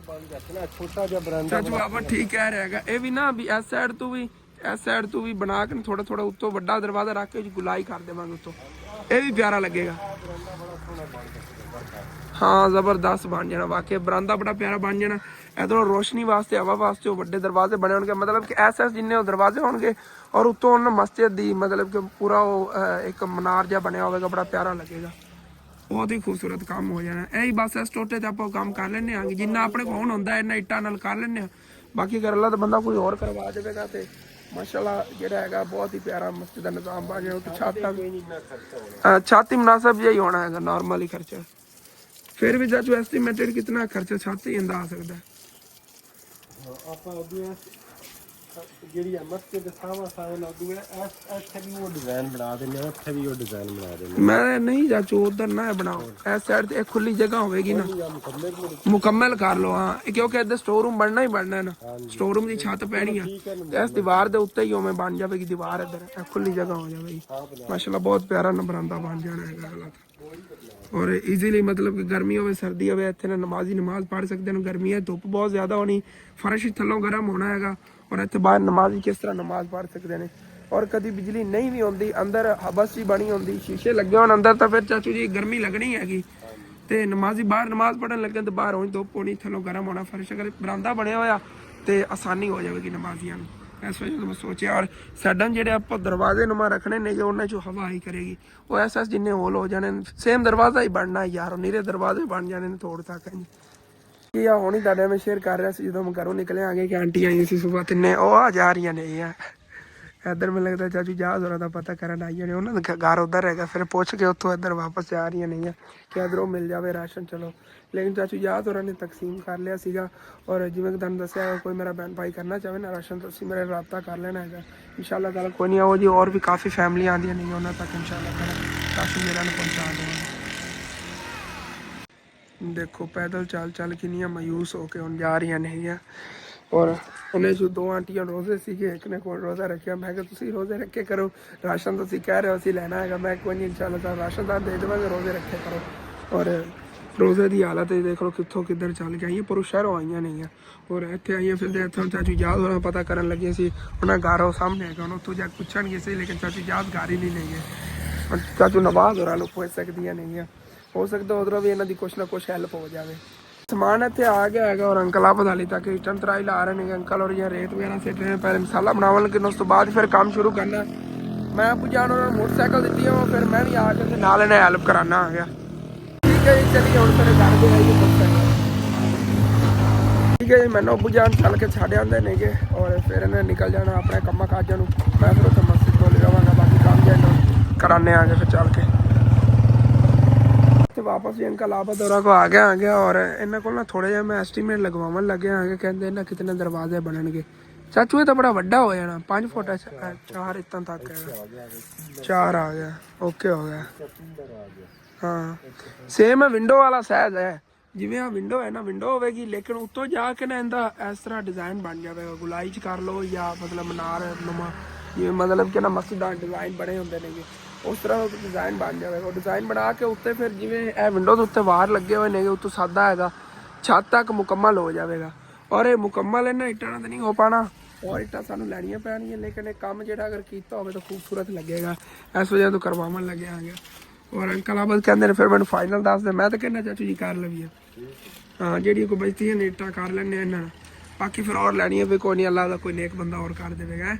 ਚਾਚੂ ਆਪਾਂ ਠੀਕ ਕਹਿ ਰਿਹਾ ਹੈਗਾ। ਇਹ ਵੀ ਨਾ ਵੀ ਇਸ ਸਾਈਡ ਤੋਂ ਵੀ ਬਣਾ ਕੇ ਥੋੜਾ ਥੋੜਾ ਉੱਤੋਂ ਵੱਡਾ ਦਰਵਾਜ਼ਾ ਰੱਖ ਕੇ ਗੁਲਾਈ ਕਰ ਦੇਵਾਂਗੇ ਉੱਤੋਂ, ਇਹ ਵੀ ਪਿਆਰਾ ਲੱਗੇਗਾ। ਹਾਂ ਜ਼ਬਰਦਸਤ ਬਣ ਜਾਣਾ, ਵਾਕਈ ਬਰਾਂਦਾ ਬੜਾ ਪਿਆਰਾ ਬਣ ਜਾਣਾ। ਇਧਰੋਂ ਰੋਸ਼ਨੀ ਵਾਸਤੇ, ਹਵਾ ਵਾਸਤੇ ਉਹ ਵੱਡੇ ਦਰਵਾਜ਼ੇ ਬਣੇ ਹੋਣਗੇ, ਮਤਲਬ ਕਿ ਐਸ ਜਿੰਨੇ ਉਹ ਦਰਵਾਜ਼ੇ ਹੋਣਗੇ ਔਰ ਉੱਤੋਂ ਉਹਨਾਂ ਮਸਜਿਦ ਦੀ ਮਤਲਬ ਕਿ ਪੂਰਾ ਉਹ ਇੱਕ ਮਨਾਰ ਜਿਹਾ ਬਣਿਆ ਹੋਵੇਗਾ, ਬੜਾ ਪਿਆਰਾ ਲੱਗੇਗਾ। ਬਹੁਤ ਹੀ ਖੂਬਸੂਰਤ ਕੰਮ ਹੋ ਜਾਣਾ। ਇਹੀ ਬਸ ਇਸ ਟੋਟੇ ਤੇ ਆਪਾਂ ਕੰਮ ਕਰ ਲੈਂਦੇ ਹਾਂ, ਜਿੰਨਾ ਆਪਣੇ ਕੋਲ ਹੁੰਦਾ ਇਹਨਾਂ ਇੱਟਾਂ ਨਾਲ ਕਰ ਲੈਂਦੇ ਹਾਂ। ਬਾਕੀ ਅਗਰ ਅੱਲਾ ਦਾ ਬੰਦਾ ਕੋਈ ਹੋਰ ਕਰਵਾ ਦੇਵੇਗਾ ਤੇ ਮਾਸ਼ਾਅੱਲਾ ਜਿਹੜਾ ਹੈਗਾ ਬਹੁਤ ਹੀ ਪਿਆਰਾ ਮਸਜਿਦ ਦਾ ਨਿਜ਼ਾਮ ਬਣ ਜਾਣਾ। ਛਾਤੀ ਮੁਨਾਸਬ ਜਿਹਾ ਹੀ ਹੋਣਾ ਹੈਗਾ, ਨੋਰਮਲ ਹੀ ਖਰਚਾ। ਫਿਰ ਵੀ ਚਾਚੂ ਐਸਟੀਮੇਟਡ ਕਿੰਨਾ ਖਰਚਾ ਛੱਤ ਹੀ ਅੰਦਾ ਆ ਸਕਦਾ? ਆਪਾਂ ਉਹਦੀਆਂ ਜਿਹੜੀ ਮਸਜਿਦ ਦੇ ਸਾਹਮਣੇ ਲੱਗੂ ਹੈ ਇੱਥੇ ਵੀ ਉਹ ਡਿਜ਼ਾਈਨ ਬਣਾ ਦਿੰਦੇ ਆ, ਉੱਥੇ ਵੀ ਉਹ ਡਿਜ਼ਾਈਨ ਬਣਾ ਦਿੰਦੇ ਮੈਂ ਨਹੀਂ ਚਾਚੂ ਉਧਰ ਨਾ ਬਣਾਓ, ਇਸ ਸਾਈਡ ਤੇ ਇੱਕ ਖੁੱਲੀ ਜਗ੍ਹਾ ਹੋਵੇਗੀ ਨਾ, ਮੁਕੰਮਲ ਕਰ ਲਓ। ਹਾਂ ਕਿਉਂਕਿ ਇੱਧਰ ਸਟੋਰ ਰੂਮ ਬਣਨਾ ਹੀ ਬਣਨਾ ਹੈ ਨਾ, ਸਟੋਰ ਰੂਮ ਦੀ ਛੱਤ ਪੈਣੀ ਆ ਇਸ ਦੀਵਾਰ ਦੇ ਉੱਤੇ ਹੀ ਉਵੇਂ ਬਣ ਜਾਵੇਗੀ ਦੀਵਾਰ, ਇੱਧਰ ਖੁੱਲੀ ਜਗ੍ਹਾ ਹੋ ਜਾਵੇਗੀ। ਮਾਸ਼ਾਅੱਲਾ ਬਹੁਤ ਪਿਆਰਾ ਨੰਬਰਾਂਦਾ ਬਣ ਜਾਣਾ ਹੈਗਾ ਹਾਲਾਤ। ਔਰ ਈਜ਼ੀਲੀ मतलब ਕਿ ਗਰਮੀ ਹੋਵੇ ਸਰਦੀ ਹੋਵੇ ਇੱਥੇ ਨਾ ਨਮਾਜ਼ੀ ਨਮਾਜ਼ ਪੜ੍ਹ ਸਕਦੇ ਨੇ। ਗਰਮੀ ਹੈ, ਧੁੱਪ ਬਹੁਤ ਜ਼ਿਆਦਾ ਹੋਣੀ, ਫਰਸ਼ ਥੱਲੋਂ ਗਰਮ ਹੋਣਾ ਹੈਗਾ, ਔਰ ਇੱਥੇ ਬਾਹਰ ਨਮਾਜ਼ੀ ਕਿਸ ਤਰ੍ਹਾਂ ਨਮਾਜ਼ ਪੜ੍ਹ ਸਕਦੇ ਨੇ। ਔਰ ਕਦੀ ਬਿਜਲੀ ਨਹੀਂ ਵੀ ਆਉਂਦੀ, ਅੰਦਰ ਹਬਸ ਵੀ ਬਣੀ ਹੁੰਦੀ, ਸ਼ੀਸ਼ੇ ਲੱਗੇ ਹੋਣ ਅੰਦਰ, ਤਾਂ ਫਿਰ ਚਾਚੂ ਜੀ ਗਰਮੀ ਲੱਗਣੀ ਹੈਗੀ। ਤੇ ਨਮਾਜ਼ੀ ਬਾਹਰ ਨਮਾਜ਼ ਪੜ੍ਹਨ ਲੱਗੇ ਤੇ ਬਾਹਰ ਹੋਣੀ ਧੁੱਪ ਹੋਣੀ, ਥੱਲੋਂ ਗਰਮ ਹੋਣਾ ਫਰਸ਼। ਅਗਰ ਬਰਾਂਦਾ ਬਣਿਆ ਹੋਇਆ ਤੇ ਆਸਾਨੀ ਹੋ ਜਾਵੇਗੀ ਨਮਾਜ਼ੀਆਂ ਨੂੰ। ਇਸ ਵਜ੍ਹਾ ਤੋਂ ਮੈਂ ਸੋਚਿਆ। ਔਰ ਸਾਡਾ ਜਿਹੜੇ ਆਪਾਂ ਦਰਵਾਜ਼ੇ ਨੁਮਾ ਰੱਖਣੇ ਨੇ, ਜੋ ਉਹਨਾਂ 'ਚੋਂ ਹਵਾ ਹੀ ਕਰੇਗੀ, ਉਹ ਐਸਾ ਜਿੰਨੇ ਹੋਲ ਹੋ ਜਾਣੇ ਸੇਮ ਦਰਵਾਜ਼ਾ ਹੀ ਬਣਨਾ ਯਾਰ, ਉਹ ਨੀਰੇ ਦਰਵਾਜ਼ੇ ਬਣ ਜਾਣੇ ਨੇ ਥੋੜ ਤੱਕ। ਕੀ ਆ ਹੁਣ ਹੀ ਤੁਹਾਡੇ ਮੈਂ ਸ਼ੇਅਰ ਕਰ ਰਿਹਾ ਸੀ, ਜਦੋਂ ਮੈਂ ਘਰੋਂ ਨਿਕਲੇ ਆਗੇ ਕਿ ਆਂਟੀ ਆਈ ਸੀ ਸੁਬਹ, ਤਿੰਨੇ ਉਹ ਆ ਜਾ ਰਹੀਆਂ ਨੇ ਯਾਰ। ਇੱਧਰ ਮੈਨੂੰ ਲੱਗਦਾ ਚਾਚੂ ਜਹਾਜ਼ ਹੋਰਾਂ ਦਾ ਪਤਾ ਕਰਨ ਆਈਆਂ ਨੇ, ਉਹਨਾਂ ਦਾ ਘਰ ਉੱਧਰ ਹੈਗਾ, ਫਿਰ ਪੁੱਛ ਕੇ ਉੱਥੋਂ ਇੱਧਰ ਵਾਪਸ ਜਾ ਰਹੀਆਂ ਨਹੀਂ ਆ ਕਿ ਇੱਧਰੋਂ ਮਿਲ ਜਾਵੇ ਰਾਸ਼ਨ। ਚਲੋ ਲੇਕਿਨ ਚਾਚੂ ਜਹਾਜ਼ ਹੋਰਾਂ ਨੇ ਤਕਸੀਮ ਕਰ ਲਿਆ ਸੀਗਾ। ਔਰ ਜਿਵੇਂ ਕਿ ਤੁਹਾਨੂੰ ਦੱਸਿਆ, ਕੋਈ ਮੇਰਾ ਭੈਣ ਭਾਈ ਕਰਨਾ ਚਾਹਵੇ ਨਾ ਰਾਸ਼ਨ, ਤੁਸੀਂ ਮੇਰੇ ਰਾਬਤਾ ਕਰ ਲੈਣਾ ਹੈਗਾ ਇਨਸ਼ਾਅੱਲਾ ਤਾਲਾ। ਕੋਈ ਨਹੀਂ ਆਓ ਜੀ, ਹੋਰ ਵੀ ਕਾਫੀ ਫੈਮਲੀਆਂ ਆਉਂਦੀਆਂ ਨਹੀਂ ਉਹਨਾਂ ਤੱਕ ਇਨਸ਼ਾਅੱਲਾ ਤਾਲਾ ਰਾਸ਼ਨ ਮੇਰਾ ਨੂੰ ਪਹੁੰਚਾ ਦੇਵਾਂਗੇ। ਦੇਖੋ ਪੈਦਲ ਚੱਲ ਚੱਲ ਕਿੰਨੀਆਂ ਮਾਯੂਸ ਹੋ ਕੇ ਹੁਣ ਜਾ ਰਹੀਆਂ ਨੇਗੀਆਂ। ਔਰ ਉਹਨੇ ਜੋ ਦੋ ਆਂਟੀਆਂ ਰੋਜ਼ੇ ਸੀਗੇ, ਇੱਕ ਨੇ ਕੋਲ ਰੋਜ਼ਾ ਰੱਖਿਆ। ਮੈਂ ਕਿਹਾ ਤੁਸੀਂ ਰੋਜ਼ੇ ਰੱਖੇ ਕਰੋ, ਰਾਸ਼ਨ ਤੁਸੀਂ ਕਹਿ ਰਹੇ ਹੋ ਅਸੀਂ ਲੈਣਾ ਹੈਗਾ। ਮੈਂ ਕੋਈ ਨਹੀਂ ਇਨਸ਼ਾਅੱਲਾ ਤਾਂ ਰਾਸ਼ਨ ਤਾਂ ਦੇ ਦੇਵਾਂਗੇ, ਰੋਜ਼ੇ ਰੱਖੇ ਕਰੋ। ਔਰ ਰੋਜ਼ੇ ਦੀ ਹਾਲਤ ਦੇਖ ਲਓ ਕਿੱਥੋਂ ਕਿੱਧਰ ਚੱਲ ਕੇ ਆਈਆਂ, ਪਰ ਸ਼ਹਿਰੋਂ ਆਈਆਂ ਨਹੀਂ ਆ। ਔਰ ਇੱਥੇ ਆਈਆਂ ਫਿਰ ਇੱਥੋਂ ਚਾਚੂ ਯਾਦ ਹੋਣਾ ਪਤਾ ਕਰਨ ਲੱਗੇ ਸੀ, ਉਹਨਾਂ ਘਰ ਉਹ ਸਾਹਮਣੇ ਹੈਗਾ, ਉਹਨਾਂ ਉੱਥੋਂ ਜਾ ਕੇ ਪੁੱਛਣਗੇ ਸੀ, ਲੇਕਿਨ ਚਾਚੂ ਯਾਦ ਘਰ ਹੀ ਨਹੀਂ ਲਈਏ। ਚਾਚੂ ਨਵਾਜ਼ ਹੋਰਾਂ ਨੂੰ ਪੁੱਛ ਸਕਦੀਆਂ ਨਹੀਂ ਆ, ਹੋ ਸਕਦਾ ਉਧਰੋਂ ਵੀ ਇਹਨਾਂ ਦੀ ਕੁਛ ਨਾ ਕੁਛ ਹੈਲਪ ਹੋ ਜਾਵੇ। ਸਮਾਨ ਇੱਥੇ ਆ ਗਿਆ ਹੈਗਾ, ਔਰ ਅੰਕਲ ਆਪ ਹਾਲੇ ਤੱਕ ਰਿਟਰਨ ਤਰਾਈ ਲਾ ਰਹੇ ਨੇ ਅੰਕਲ। ਔਰ ਇਹ ਰੇਤ ਵਗੈਰਾ ਸਿੱਟ ਰਹੇ ਨੇ, ਪਹਿਲੇ ਮਸਾਲਾ ਬਣਾਉਣ ਲੱਗੇ, ਉਸ ਤੋਂ ਬਾਅਦ ਫਿਰ ਕੰਮ ਸ਼ੁਰੂ ਕਰਨਾ। ਮੈਂ ਪੁਜਾਣ ਉਹਨਾਂ ਨੂੰ ਮੋਟਰਸਾਈਕਲ ਦਿੱਤੀ ਆ, ਫਿਰ ਮੈਂ ਵੀ ਆ ਕੇ ਨਾਲ ਇਹਨੇ ਹੈਲਪ ਕਰਾਉਣਾ ਆ ਗਿਆ। ਠੀਕ ਹੈ ਜੀ, ਚਲੀਏ ਹੁਣ ਫਿਰ ਘਰ ਦੇ ਆਈਏ ਮੋਟਰਸਾਈਕਲ। ਠੀਕ ਹੈ ਜੀ, ਮੈਨੂੰ ਅੱਬੂ ਜਾਨ ਚੱਲ ਕੇ ਛੱਡ ਆਉਂਦੇ ਨੇਗੇ, ਔਰ ਫਿਰ ਇਹਨੇ ਨਿਕਲ ਜਾਣਾ ਆਪਣੇ ਕੰਮਾਂ ਕਾਜਾਂ ਨੂੰ। ਮੈਂ ਫਿਰ ਉੱਥੇ ਮਸਜਿਦ ਕੋਲ ਰਵਾਂਗਾ, ਬਾਕੀ ਕੰਮ ਜਿਹੜਾ ਕਰਾਨੇ ਆ ਕੇ ਫਿਰ ਚੱਲ ਕੇ। ਤੇ ਵਾਪਸ ਵੀ ਅੰਕਲ ਆਬਦ ਹੋਰਾਂ ਕੋ ਆ ਗਿਆ। ਔਰ ਇਹਨਾਂ ਕੋਲ ਨਾ ਥੋੜੇ ਜਿਹਾ ਮੈਂ ਐਸਟੀਮੇਟ ਲਗਵਾਉਣ ਲੱਗਿਆ ਆਗੇ, ਕਹਿੰਦੇ ਇਹਨਾਂ ਕਿਤਨੇ ਦਰਵਾਜ਼ੇ ਬਣਨਗੇ। ਚਾਚੂ ਇਹ ਤਾਂ ਬੜਾ ਵੱਡਾ ਹੋ ਜਾਣਾ, 5 ਫੁੱਟ 4 ਇਤਾਂ ਤੱਕ ਹੈਗਾ। 4 ਆ ਗਿਆ, ਓਕੇ ਹੋ ਗਿਆ। ਹਾਂ ਸੇਮ ਹੈ, ਵਿੰਡੋ ਵਾਲਾ ਸਾਈਜ਼ ਹੈ, ਜਿਵੇਂ ਆ ਵਿੰਡੋ ਹੈ ਨਾ, ਵਿੰਡੋ ਹੋਵੇਗੀ, ਲੇਕਿਨ ਉੱਤੋਂ ਜਾ ਕੇ ਨਾ ਇਹਦਾ ਇਸ ਤਰ੍ਹਾਂ ਡਿਜ਼ਾਈਨ ਬਣ ਜਾਵੇਗਾ, ਗੁਲਾਈ 'ਚ ਕਰ ਲਓ ਜਾਂ ਮਤਲਬ ਮਨਾਰ ਨੁਮਾ, ਜਿਵੇਂ ਮਤਲਬ ਕਿ ਨਾ ਮਸਜਿਦਾਂ ਡਿਜ਼ਾਈਨ ਬਣੇ ਹੁੰਦੇ ਨੇਗੇ, ਉਸ ਤਰ੍ਹਾਂ ਉਹ ਡਿਜ਼ਾਈਨ ਬਣ ਜਾਵੇਗਾ। ਉਹ ਡਿਜ਼ਾਈਨ ਬਣਾ ਕੇ ਉੱਤੇ ਫਿਰ ਜਿਵੇਂ ਇਹ ਵਿੰਡੋ ਦੇ ਉੱਤੇ ਵਾਰ ਲੱਗੇ ਹੋਏ ਨੇਗੇ, ਉੱਤੋਂ ਸਾਦਾ ਹੈਗਾ, ਛੱਤ ਤੱਕ ਮੁਕੰਮਲ ਹੋ ਜਾਵੇਗਾ। ਔਰ ਇਹ ਮੁਕੰਮਲ ਇਹਨਾਂ ਇੱਟਾਂ ਨਾਲ ਤਾਂ ਨਹੀਂ ਹੋ ਪਾਣਾ, ਔਰ ਇੱਟਾਂ ਸਾਨੂੰ ਲੈਣੀਆਂ ਪੈਣਗੀਆਂ, ਲੇਕਿਨ ਇਹ ਕੰਮ ਜਿਹੜਾ ਅਗਰ ਕੀਤਾ ਹੋਵੇ ਤਾਂ ਖੂਬਸੂਰਤ ਲੱਗੇਗਾ। ਇਸ ਵਜ੍ਹਾ ਤੋਂ ਕਰਵਾਉਣ ਲੱਗਿਆ ਆ ਗਿਆ। ਔਰ ਅੰਕਲ ਆਬਦ ਕਹਿੰਦੇ ਨੇ ਫਿਰ ਮੈਨੂੰ ਫਾਈਨਲ ਦੱਸ ਦੇ। ਮੈਂ ਤਾਂ ਕਹਿੰਦਾ ਚਾਚੂ ਜੀ ਕਰ ਲਵੀਏ, ਹਾਂ ਜਿਹੜੀਆਂ ਕੋਈ ਬਚਦੀਆਂ ਨੇ ਇੱਟਾਂ ਕਰ ਲੈਣੇ ਇਹਨਾਂ, ਬਾਕੀ ਫਿਰ ਔਰ ਲੈਣੀਆਂ ਵੀ ਕੋਈ ਨਹੀਂ, ਅੱਲਾ ਦਾ ਕੋਈ ਨੇਕ ਬੰਦਾ ਹੋਰ ਕਰ ਦੇਵੇਗਾ।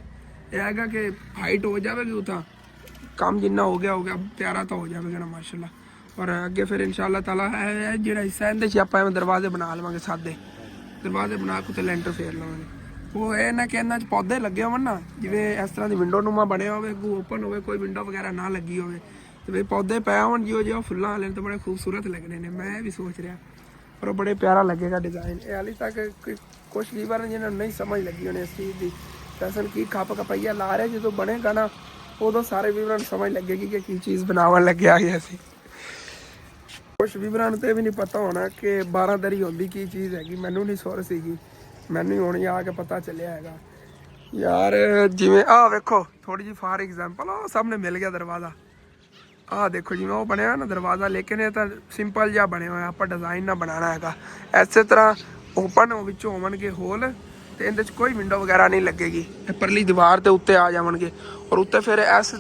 ਇਹ ਹੈਗਾ ਕਿ ਹਾਈਟ ਹੋ ਜਾਵੇਗੀ, ਉਹ ਤਾਂ ਕੰਮ ਜਿੰਨਾ ਹੋ ਗਿਆ ਪਿਆਰਾ ਤਾਂ ਹੋ ਜਾਵੇਗਾ ਨਾ ਮਾਸ਼ਾਅੱਲਾ। ਔਰ ਅੱਗੇ ਫਿਰ ਇਨਸ਼ਾਅੱਲਾ ਤਾਲਾ ਇਹ ਜਿਹੜਾ ਹਿੱਸਾ ਇਹਦੇ 'ਚ ਆਪਾਂ ਦਰਵਾਜ਼ੇ ਬਣਾ ਲਵਾਂਗੇ, ਸਾਦੇ ਦਰਵਾਜ਼ੇ ਬਣਾ ਕੇ ਤੇ ਲੈਂਟਰ ਫੇਰ ਲਵਾਂਗੇ। ਉਹ ਇਹ ਨਾ ਕਿ ਇਹਨਾਂ 'ਚ ਪੌਦੇ ਲੱਗੇ ਹੋਣ ਨਾ, ਜਿਵੇਂ ਇਸ ਤਰ੍ਹਾਂ ਦੀ ਵਿੰਡੋ ਨੂੰਮਾ ਬਣਿਆ ਹੋਵੇ, ਅੱਗੋਂ ਓਪਨ ਹੋਵੇ, ਕੋਈ ਵਿੰਡੋ ਵਗੈਰਾ ਨਾ ਲੱਗੀ ਹੋਵੇ, ਤੇ ਵੀ ਪੌਦੇ ਪਏ ਹੋਣ ਜਿਹੋ ਫੁੱਲਾਂ ਵਾਲੇ ਤਾਂ ਬੜੇ ਖੂਬਸੂਰਤ ਲੱਗਣੇ ਨੇ। ਮੈਂ ਇਹ ਵੀ ਸੋਚ ਰਿਹਾ, ਪਰ ਉਹ ਬੜੇ ਪਿਆਰਾ ਲੱਗੇਗਾ ਡਿਜ਼ਾਈਨ। ਇਹ ਹਾਲੇ ਤੱਕ ਕੁਛ ਵੀਵਰ ਜਿਹਨਾਂ ਨੂੰ ਨਹੀਂ ਸਮਝ ਲੱਗੀ ਹੋਣੀ ਇਸ ਚੀਜ਼ ਦੀ, ਦਰਅਸਲ ਕੀ ਖੱਪ ਖਪਈਆ ਲਾ ਰਿਹਾ, ਜਦੋਂ ਬਣੇਗਾ ਨਾ ਉਦੋਂ ਸਾਰੇ ਵੀਵਰਾਂ ਨੂੰ ਸਮਝ ਲੱਗੇਗੀ ਕਿ ਕੀ ਚੀਜ਼ ਬਣਾਉਣ ਲੱਗਿਆ ਸੀ ਅਸੀਂ। ਕੁਛ ਵੀਵਰਾਂ ਨੂੰ ਤੇ ਵੀ ਨਹੀਂ ਪਤਾ ਹੋਣਾ ਕਿ 12 ਦਰੀ ਹੁੰਦੀ ਕੀ ਚੀਜ਼ ਹੈਗੀ, ਮੈਨੂੰ ਨਹੀਂ ਸੁਰ ਸੀਗੀ, ਮੈਨੂੰ ਹੀ ਹੁਣ ਆ ਕੇ ਪਤਾ ਚੱਲਿਆ ਹੈਗਾ ਯਾਰ। ਜਿਵੇਂ ਆਹ ਵੇਖੋ ਥੋੜੀ ਜਿਹੀ ਫਾਰ ਐਗਜ਼ਾਮਪਲ, ਆਹ ਸਾਹਮਣੇ ਮਿਲ ਗਿਆ ਦਰਵਾਜ਼ਾ, ਆਹ ਦੇਖੋ ਜਿਵੇਂ ਉਹ ਬਣਿਆ ਨਾ ਦਰਵਾਜ਼ਾ, ਲੇਕਿਨ ਇਹ ਤਾਂ ਸਿੰਪਲ ਜਿਹਾ ਬਣਿਆ ਹੋਇਆ, ਆਪਾਂ ਡਿਜ਼ਾਈਨ ਨਾ ਬਣਾਉਣਾ ਹੈਗਾ। ਇਸੇ ਤਰ੍ਹਾਂ ਓਪਨ ਵਿੱਚੋਂ ਹੋਣਗੇ ਹੋਲ, ਤੇ ਇਹਦੇ 'ਚ ਕੋਈ ਵਿੰਡੋ ਵਗੈਰਾ ਨਹੀਂ ਲੱਗੇਗੀ, ਇਹ ਪਰਲੀ ਦੀਵਾਰ ਦੇ ਉੱਤੇ ਆ ਜਾਵਣਗੇ, ਔਰ ਉੱਤੇ ਫਿਰ ਇਸ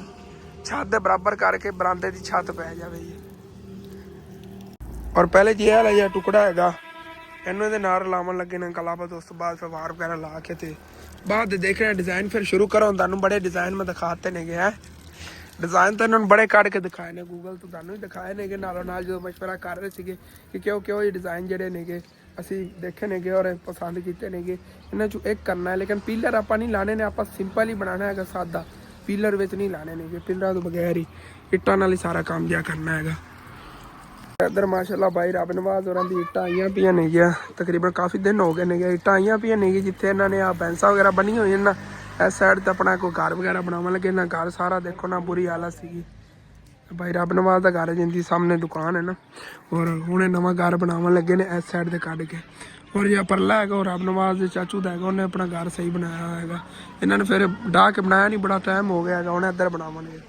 ਛੱਤ ਦੇ ਬਰਾਬਰ ਕਰਕੇ ਬਰਾਂਡੇ ਦੀ ਛੱਤ ਪੈ ਜਾਵੇਗੀ। ਔਰ ਪਹਿਲੇ ਜੀ ਇਹ ਵਾਲਾ ਜਿਹਾ ਟੁਕੜਾ ਹੈਗਾ, ਇਹਨੂੰ ਇਹਦੇ ਨਾਲ ਲਾਉਣ ਲੱਗੇ ਨੇ ਕਲਾਬਤ, ਉਸ ਤੋਂ ਬਾਅਦ ਫਿਰ ਵਾਰ ਵਗੈਰਾ ਲਾ ਕੇ ਤੇ ਬਾਅਦ ਦੇਖ ਰਿਹਾ ਡਿਜ਼ਾਈਨ ਫਿਰ ਸ਼ੁਰੂ ਕਰੋ। ਤੁਹਾਨੂੰ ਬੜੇ ਡਿਜ਼ਾਈਨ ਮੈਂ ਦਿਖਾਤੇ ਨੇਗੇ, ਹੈ ਡਿਜ਼ਾਈਨ ਤਾਂ ਇਹਨਾਂ ਨੂੰ ਬੜੇ ਕੱਢ ਕੇ ਦਿਖਾਏ ਨੇ, ਗੂਗਲ ਤੋਂ ਤੁਹਾਨੂੰ ਹੀ ਦਿਖਾਏ ਨੇਗੇ, ਨਾਲੋਂ ਨਾਲ ਜਦੋਂ ਮਸ਼ਵਰਾ ਕਰ ਰਹੇ ਸੀਗੇ ਕਿ ਕਿਉਂ ਇਹ ਡਿਜ਼ਾਈਨ ਜਿਹੜੇ ਨੇਗੇ ਅਸੀਂ ਦੇਖੇ ਨੇਗੇ ਔਰ ਪਸੰਦ ਕੀਤੇ ਨੇਗੇ। ਇਹਨਾਂ 'ਚੋਂ ਇੱਕ ਕਰਨਾ ਹੈ, ਲੇਕਿਨ ਪੀਲਰ ਆਪਾਂ ਨਹੀਂ ਲਾਣੇ ਨੇ, ਆਪਾਂ ਸਿੰਪਲ ਹੀ ਬਣਾਉਣਾ ਹੈਗਾ, ਸਾਦਾ ਪੀਲਰ ਵਿੱਚ ਨਹੀਂ ਲਾਣੇ ਨੇਗੇ, ਪਿਲਰਾਂ ਤੋਂ ਬਗੈਰ ਹੀ ਇੱਟਾਂ ਨਾਲ ਹੀ ਸਾਰਾ ਕੰਮ ਜਿਹਾ ਕਰਨਾ ਹੈਗਾ। ਇੱਧਰ ਮਾਸ਼ਾਅੱਲਾ ਭਾਈ ਰੱਬ ਨਵਾਜ਼ ਹੋਰਾਂ ਦੀ ਇੱਟਾਂ ਆਈਆਂ ਪਈਆਂ ਨੇ ਗਿਆ ਤਕਰੀਬਨ ਕਾਫੀ ਦਿਨ ਹੋ ਗਏ ਨੇ ਗਿਆ ਇੱਟਾਂ ਆਈਆਂ ਪਈਆਂ ਨੇ ਜਿੱਥੇ ਇਹਨਾਂ ਨੇ ਆ ਬੈਂਸਾਂ ਵਗੈਰਾ ਬਣੀ ਹੋਈਆਂ ਨਾ ਇਸ ਸਾਈਡ ਤੇ ਆਪਣਾ ਕੋਈ ਘਰ ਵਗੈਰਾ ਬਣਾਉਣ ਲੱਗੇ ਨਾ ਘਰ ਸਾਰਾ ਦੇਖੋ ਨਾ ਬੁਰੀ ਹਾਲਤ ਸੀਗੀ ਭਾਈ ਰੱਬ ਨਵਾਜ਼ ਦਾ ਘਰ ਹੈ ਜਿੰਦੀ ਸਾਹਮਣੇ ਦੁਕਾਨ ਹੈ ਨਾ ਔਰ ਹੁਣੇ ਨਵਾਂ ਘਰ ਬਣਾਉਣ ਲੱਗੇ ਨੇ ਇਸ ਸਾਈਡ ਤੇ ਕੱਢ ਕੇ ਔਰ ਜੇ ਪਰਲਾ ਹੈਗਾ ਉਹ ਰੱਬ ਨਵਾਜ਼ ਦੇ ਚਾਚੂ ਦਾ ਹੈਗਾ ਉਹਨੇ ਆਪਣਾ ਘਰ ਸਹੀ ਬਣਾਇਆ ਹੋਏਗਾ ਇਹਨਾਂ ਨੇ ਫਿਰ ਢਾਹ ਕੇ ਬਣਾਇਆ ਨਹੀਂ ਬੜਾ ਟਾਈਮ ਹੋ ਗਿਆ ਹੈਗਾ ਹੁਣ ਇੱਧਰ ਬਣਾਵਾਂਗੇ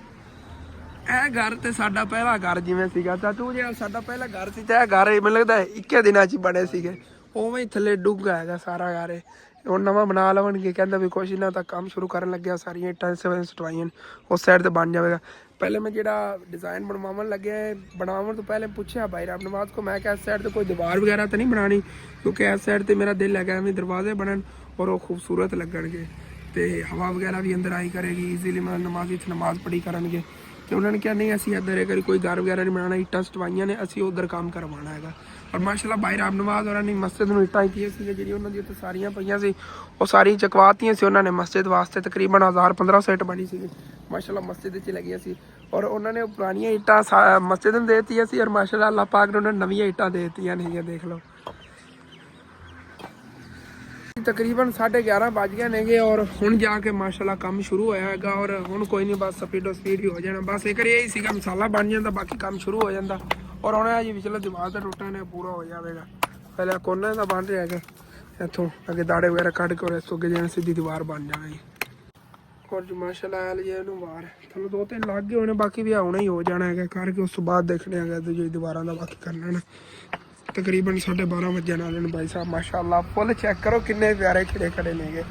ਇਹ ਘਰ ਤੇ ਸਾਡਾ ਪਹਿਲਾ ਘਰ ਜਿਵੇਂ ਸੀਗਾ ਚਾਚੂ ਜੀ ਸਾਡਾ ਪਹਿਲਾ ਘਰ ਸੀ ਤੇ ਇਹ ਘਰ ਮੈਨੂੰ ਲੱਗਦਾ 21 ਦਿਨਾਂ 'ਚ ਬਣੇ ਸੀਗੇ ਉਵੇਂ ਹੀ ਥੱਲੇ ਡੁੱਗਾ ਹੈਗਾ ਸਾਰਾ ਘਰ ਹੁਣ ਨਵਾਂ ਬਣਾ ਲਵਣਗੇ ਕਹਿੰਦਾ ਵੀ ਕੁਛ ਇਹਨਾਂ ਤਾਂ ਕੰਮ ਸ਼ੁਰੂ ਕਰਨ ਲੱਗਿਆ ਸਾਰੀਆਂ ਇੱਟਾਂ ਸਟਵਾਈਆਂ ਉਸ ਸਾਈਡ ਤੇ ਬਣ ਜਾਵੇਗਾ ਪਹਿਲੇ ਮੈਂ ਜਿਹੜਾ ਡਿਜ਼ਾਈਨ ਬਣਵਾਉਣ ਲੱਗਿਆ ਬਣਾਉਣ ਤੋਂ ਪਹਿਲੇ ਪੁੱਛਿਆ ਭਾਈ ਰਾਮ ਨਵਾਜ਼ को मैं इस साइड ਤੇ ਕੋਈ ਦੀਵਾਰ ਵਗੈਰਾ ਤਾਂ ਨਹੀਂ ਬਣਾਣੀ ਕਿਉਂਕਿ ਇਸ ਸਾਈਡ ਤੇ ਮੇਰਾ ਦਿਲ ਹੈਗਾ ਐਵੇਂ ਦਰਵਾਜ਼ੇ ਬਣਨ ਔਰ ਉਹ ਖੂਬਸੂਰਤ ਲੱਗਣਗੇ ਤੇ ਹਵਾ ਵਗੈਰਾ ਵੀ ਅੰਦਰ ਆਈ ਕਰੇਗੀ ਈਜ਼ੀਲੀ ਮੈਂ ਨਮਾਜ਼ ਵਿੱਚ ਨਮਾਜ਼ ਪੜ੍ਹੀ ਕਰਨਗੇ ਤੇ ਉਹਨਾਂ ਨੇ ਕਿਹਾ ਨਹੀਂ ਅਸੀਂ ਇੱਧਰ ਅਗਰ ਕੋਈ ਘਰ ਵਗੈਰਾ ਨਹੀਂ ਬਣਾਉਣਾ ਇੱਟਾਂ ਸਟਵਾਈਆਂ ਨੇ ਅਸੀਂ ਉਧਰ ਕੰਮ ਕਰਵਾਉਣਾ ਹੈਗਾ ਔਰ ਮਾਸ਼ਾਅੱਲਾ ਭਾਈ ਰਾਮ ਨਵਾਜ਼ ਹੋਰਾਂ ਨੇ ਮਸਜਿਦ ਨੂੰ ਇੱਟਾਂ ਕੀਤੀਆਂ ਸੀ ਜਿਹੜੀ ਉਹਨਾਂ ਦੀ ਉੱਤੇ ਸਾਰੀਆਂ ਪਈਆਂ ਸੀ ਉਹ ਸਾਰੀਆਂ ਚਕਵਾਤੀਆਂ ਸੀ ਉਹਨਾਂ ਨੇ ਮਸਜਿਦ ਵਾਸਤੇ ਤਕਰੀਬਨ 1500 ਇੱਟ ਬਣੀ ਸੀ ਮਾਸ਼ਾਅੱਲਾ ਮਸਜਿਦ ਵਿੱਚ ਲੱਗੀਆਂ ਸੀ ਔਰ ਉਹਨਾਂ ਨੇ ਪੁਰਾਣੀਆਂ ਇੱਟਾਂ ਮਸਜਿਦ ਨੂੰ ਦੇ ਦਿੱਤੀਆਂ ਸੀ ਔਰ ਮਾਸ਼ਾਅੱਲਾ ਅੱਲਾਹ ਪਾਕ ਨੇ ਉਹਨਾਂ ਨੂੰ ਨਵੀਆਂ ਇੱਟਾਂ ਦੇ ਦਿੱਤੀਆਂ ਨੇ ਦੇਖ ਲਓ ਤਕਰੀਬਨ 11:30 ਵੱਜ ਗਏ ਨੇਗੇ ਔਰ ਹੁਣ ਜਾ ਕੇ ਮਾਸ਼ਾਅੱਲਾ ਕੰਮ ਸ਼ੁਰੂ ਹੋਇਆ ਹੈਗਾ ਔਰ ਹੁਣ ਕੋਈ ਨਹੀਂ ਬਸ ਸਪੀਡ ਹੀ ਹੋ ਜਾਣਾ ਬਸ ਇੱਕ ਵਾਰੀ ਇਹੀ ਸੀਗਾ ਮਸਾਲਾ ਬਣ ਜਾਂਦਾ ਬਾਕੀ ਕੰਮ ਸ਼ੁਰੂ ਹੋ ਜਾਂਦਾ ਔਰ ਹੁਣ ਜੀ ਵਿਚਲਾ ਦੀਵਾਰ ਦਾ ਟੁੱਟਾ ਨੇ ਪੂਰਾ ਹੋ ਜਾਵੇਗਾ ਪਹਿਲੇ ਕੋਨੇ ਦਾ ਬਣ ਰਿਹਾ ਹੈਗਾ ਇੱਥੋਂ ਅੱਗੇ ਦਾੜੇ ਵਗੈਰਾ ਕੱਢ ਕੇ ਔਰ ਇਸ ਤੋਂ ਅੱਗੇ ਜਾਣ ਸਿੱਧੀ ਦੀਵਾਰ ਬਣ ਜਾਵੇਗੀ ਔਰ ਜੀ ਮਾਸ਼ਾਅੱਲਾ ਆਲ ਜੀ ਇਹਨੂੰ ਵਾਰ ਤੁਹਾਨੂੰ 2-3 ਲੱਗ ਗਏ ਹੋਣੇ ਬਾਕੀ ਵੀ ਆਉਣਾ ਹੀ ਹੋ ਜਾਣਾ ਹੈਗਾ ਕਰਕੇ ਉਸ ਤੋਂ ਬਾਅਦ ਦੇਖਣੇ ਹੈਗਾ ਦੂਜੀ ਦੀਵਾਰਾਂ ਦਾ ਬਾਕੀ ਕਰਨਾ ਨਾ ਤਕਰੀਬਨ 12:30 ਵਜੇ ਨਾਲ ਨੇ ਭਾਈ ਸਾਹਿਬ ਮਾਸ਼ਾਅੱਲਾ ਫੁੱਲ ਚੈੱਕ ਕਰੋ ਕਿੰਨੇ ਪਿਆਰੇ ਖਿੜੇ ਖੜੇ ਨੇਗੇ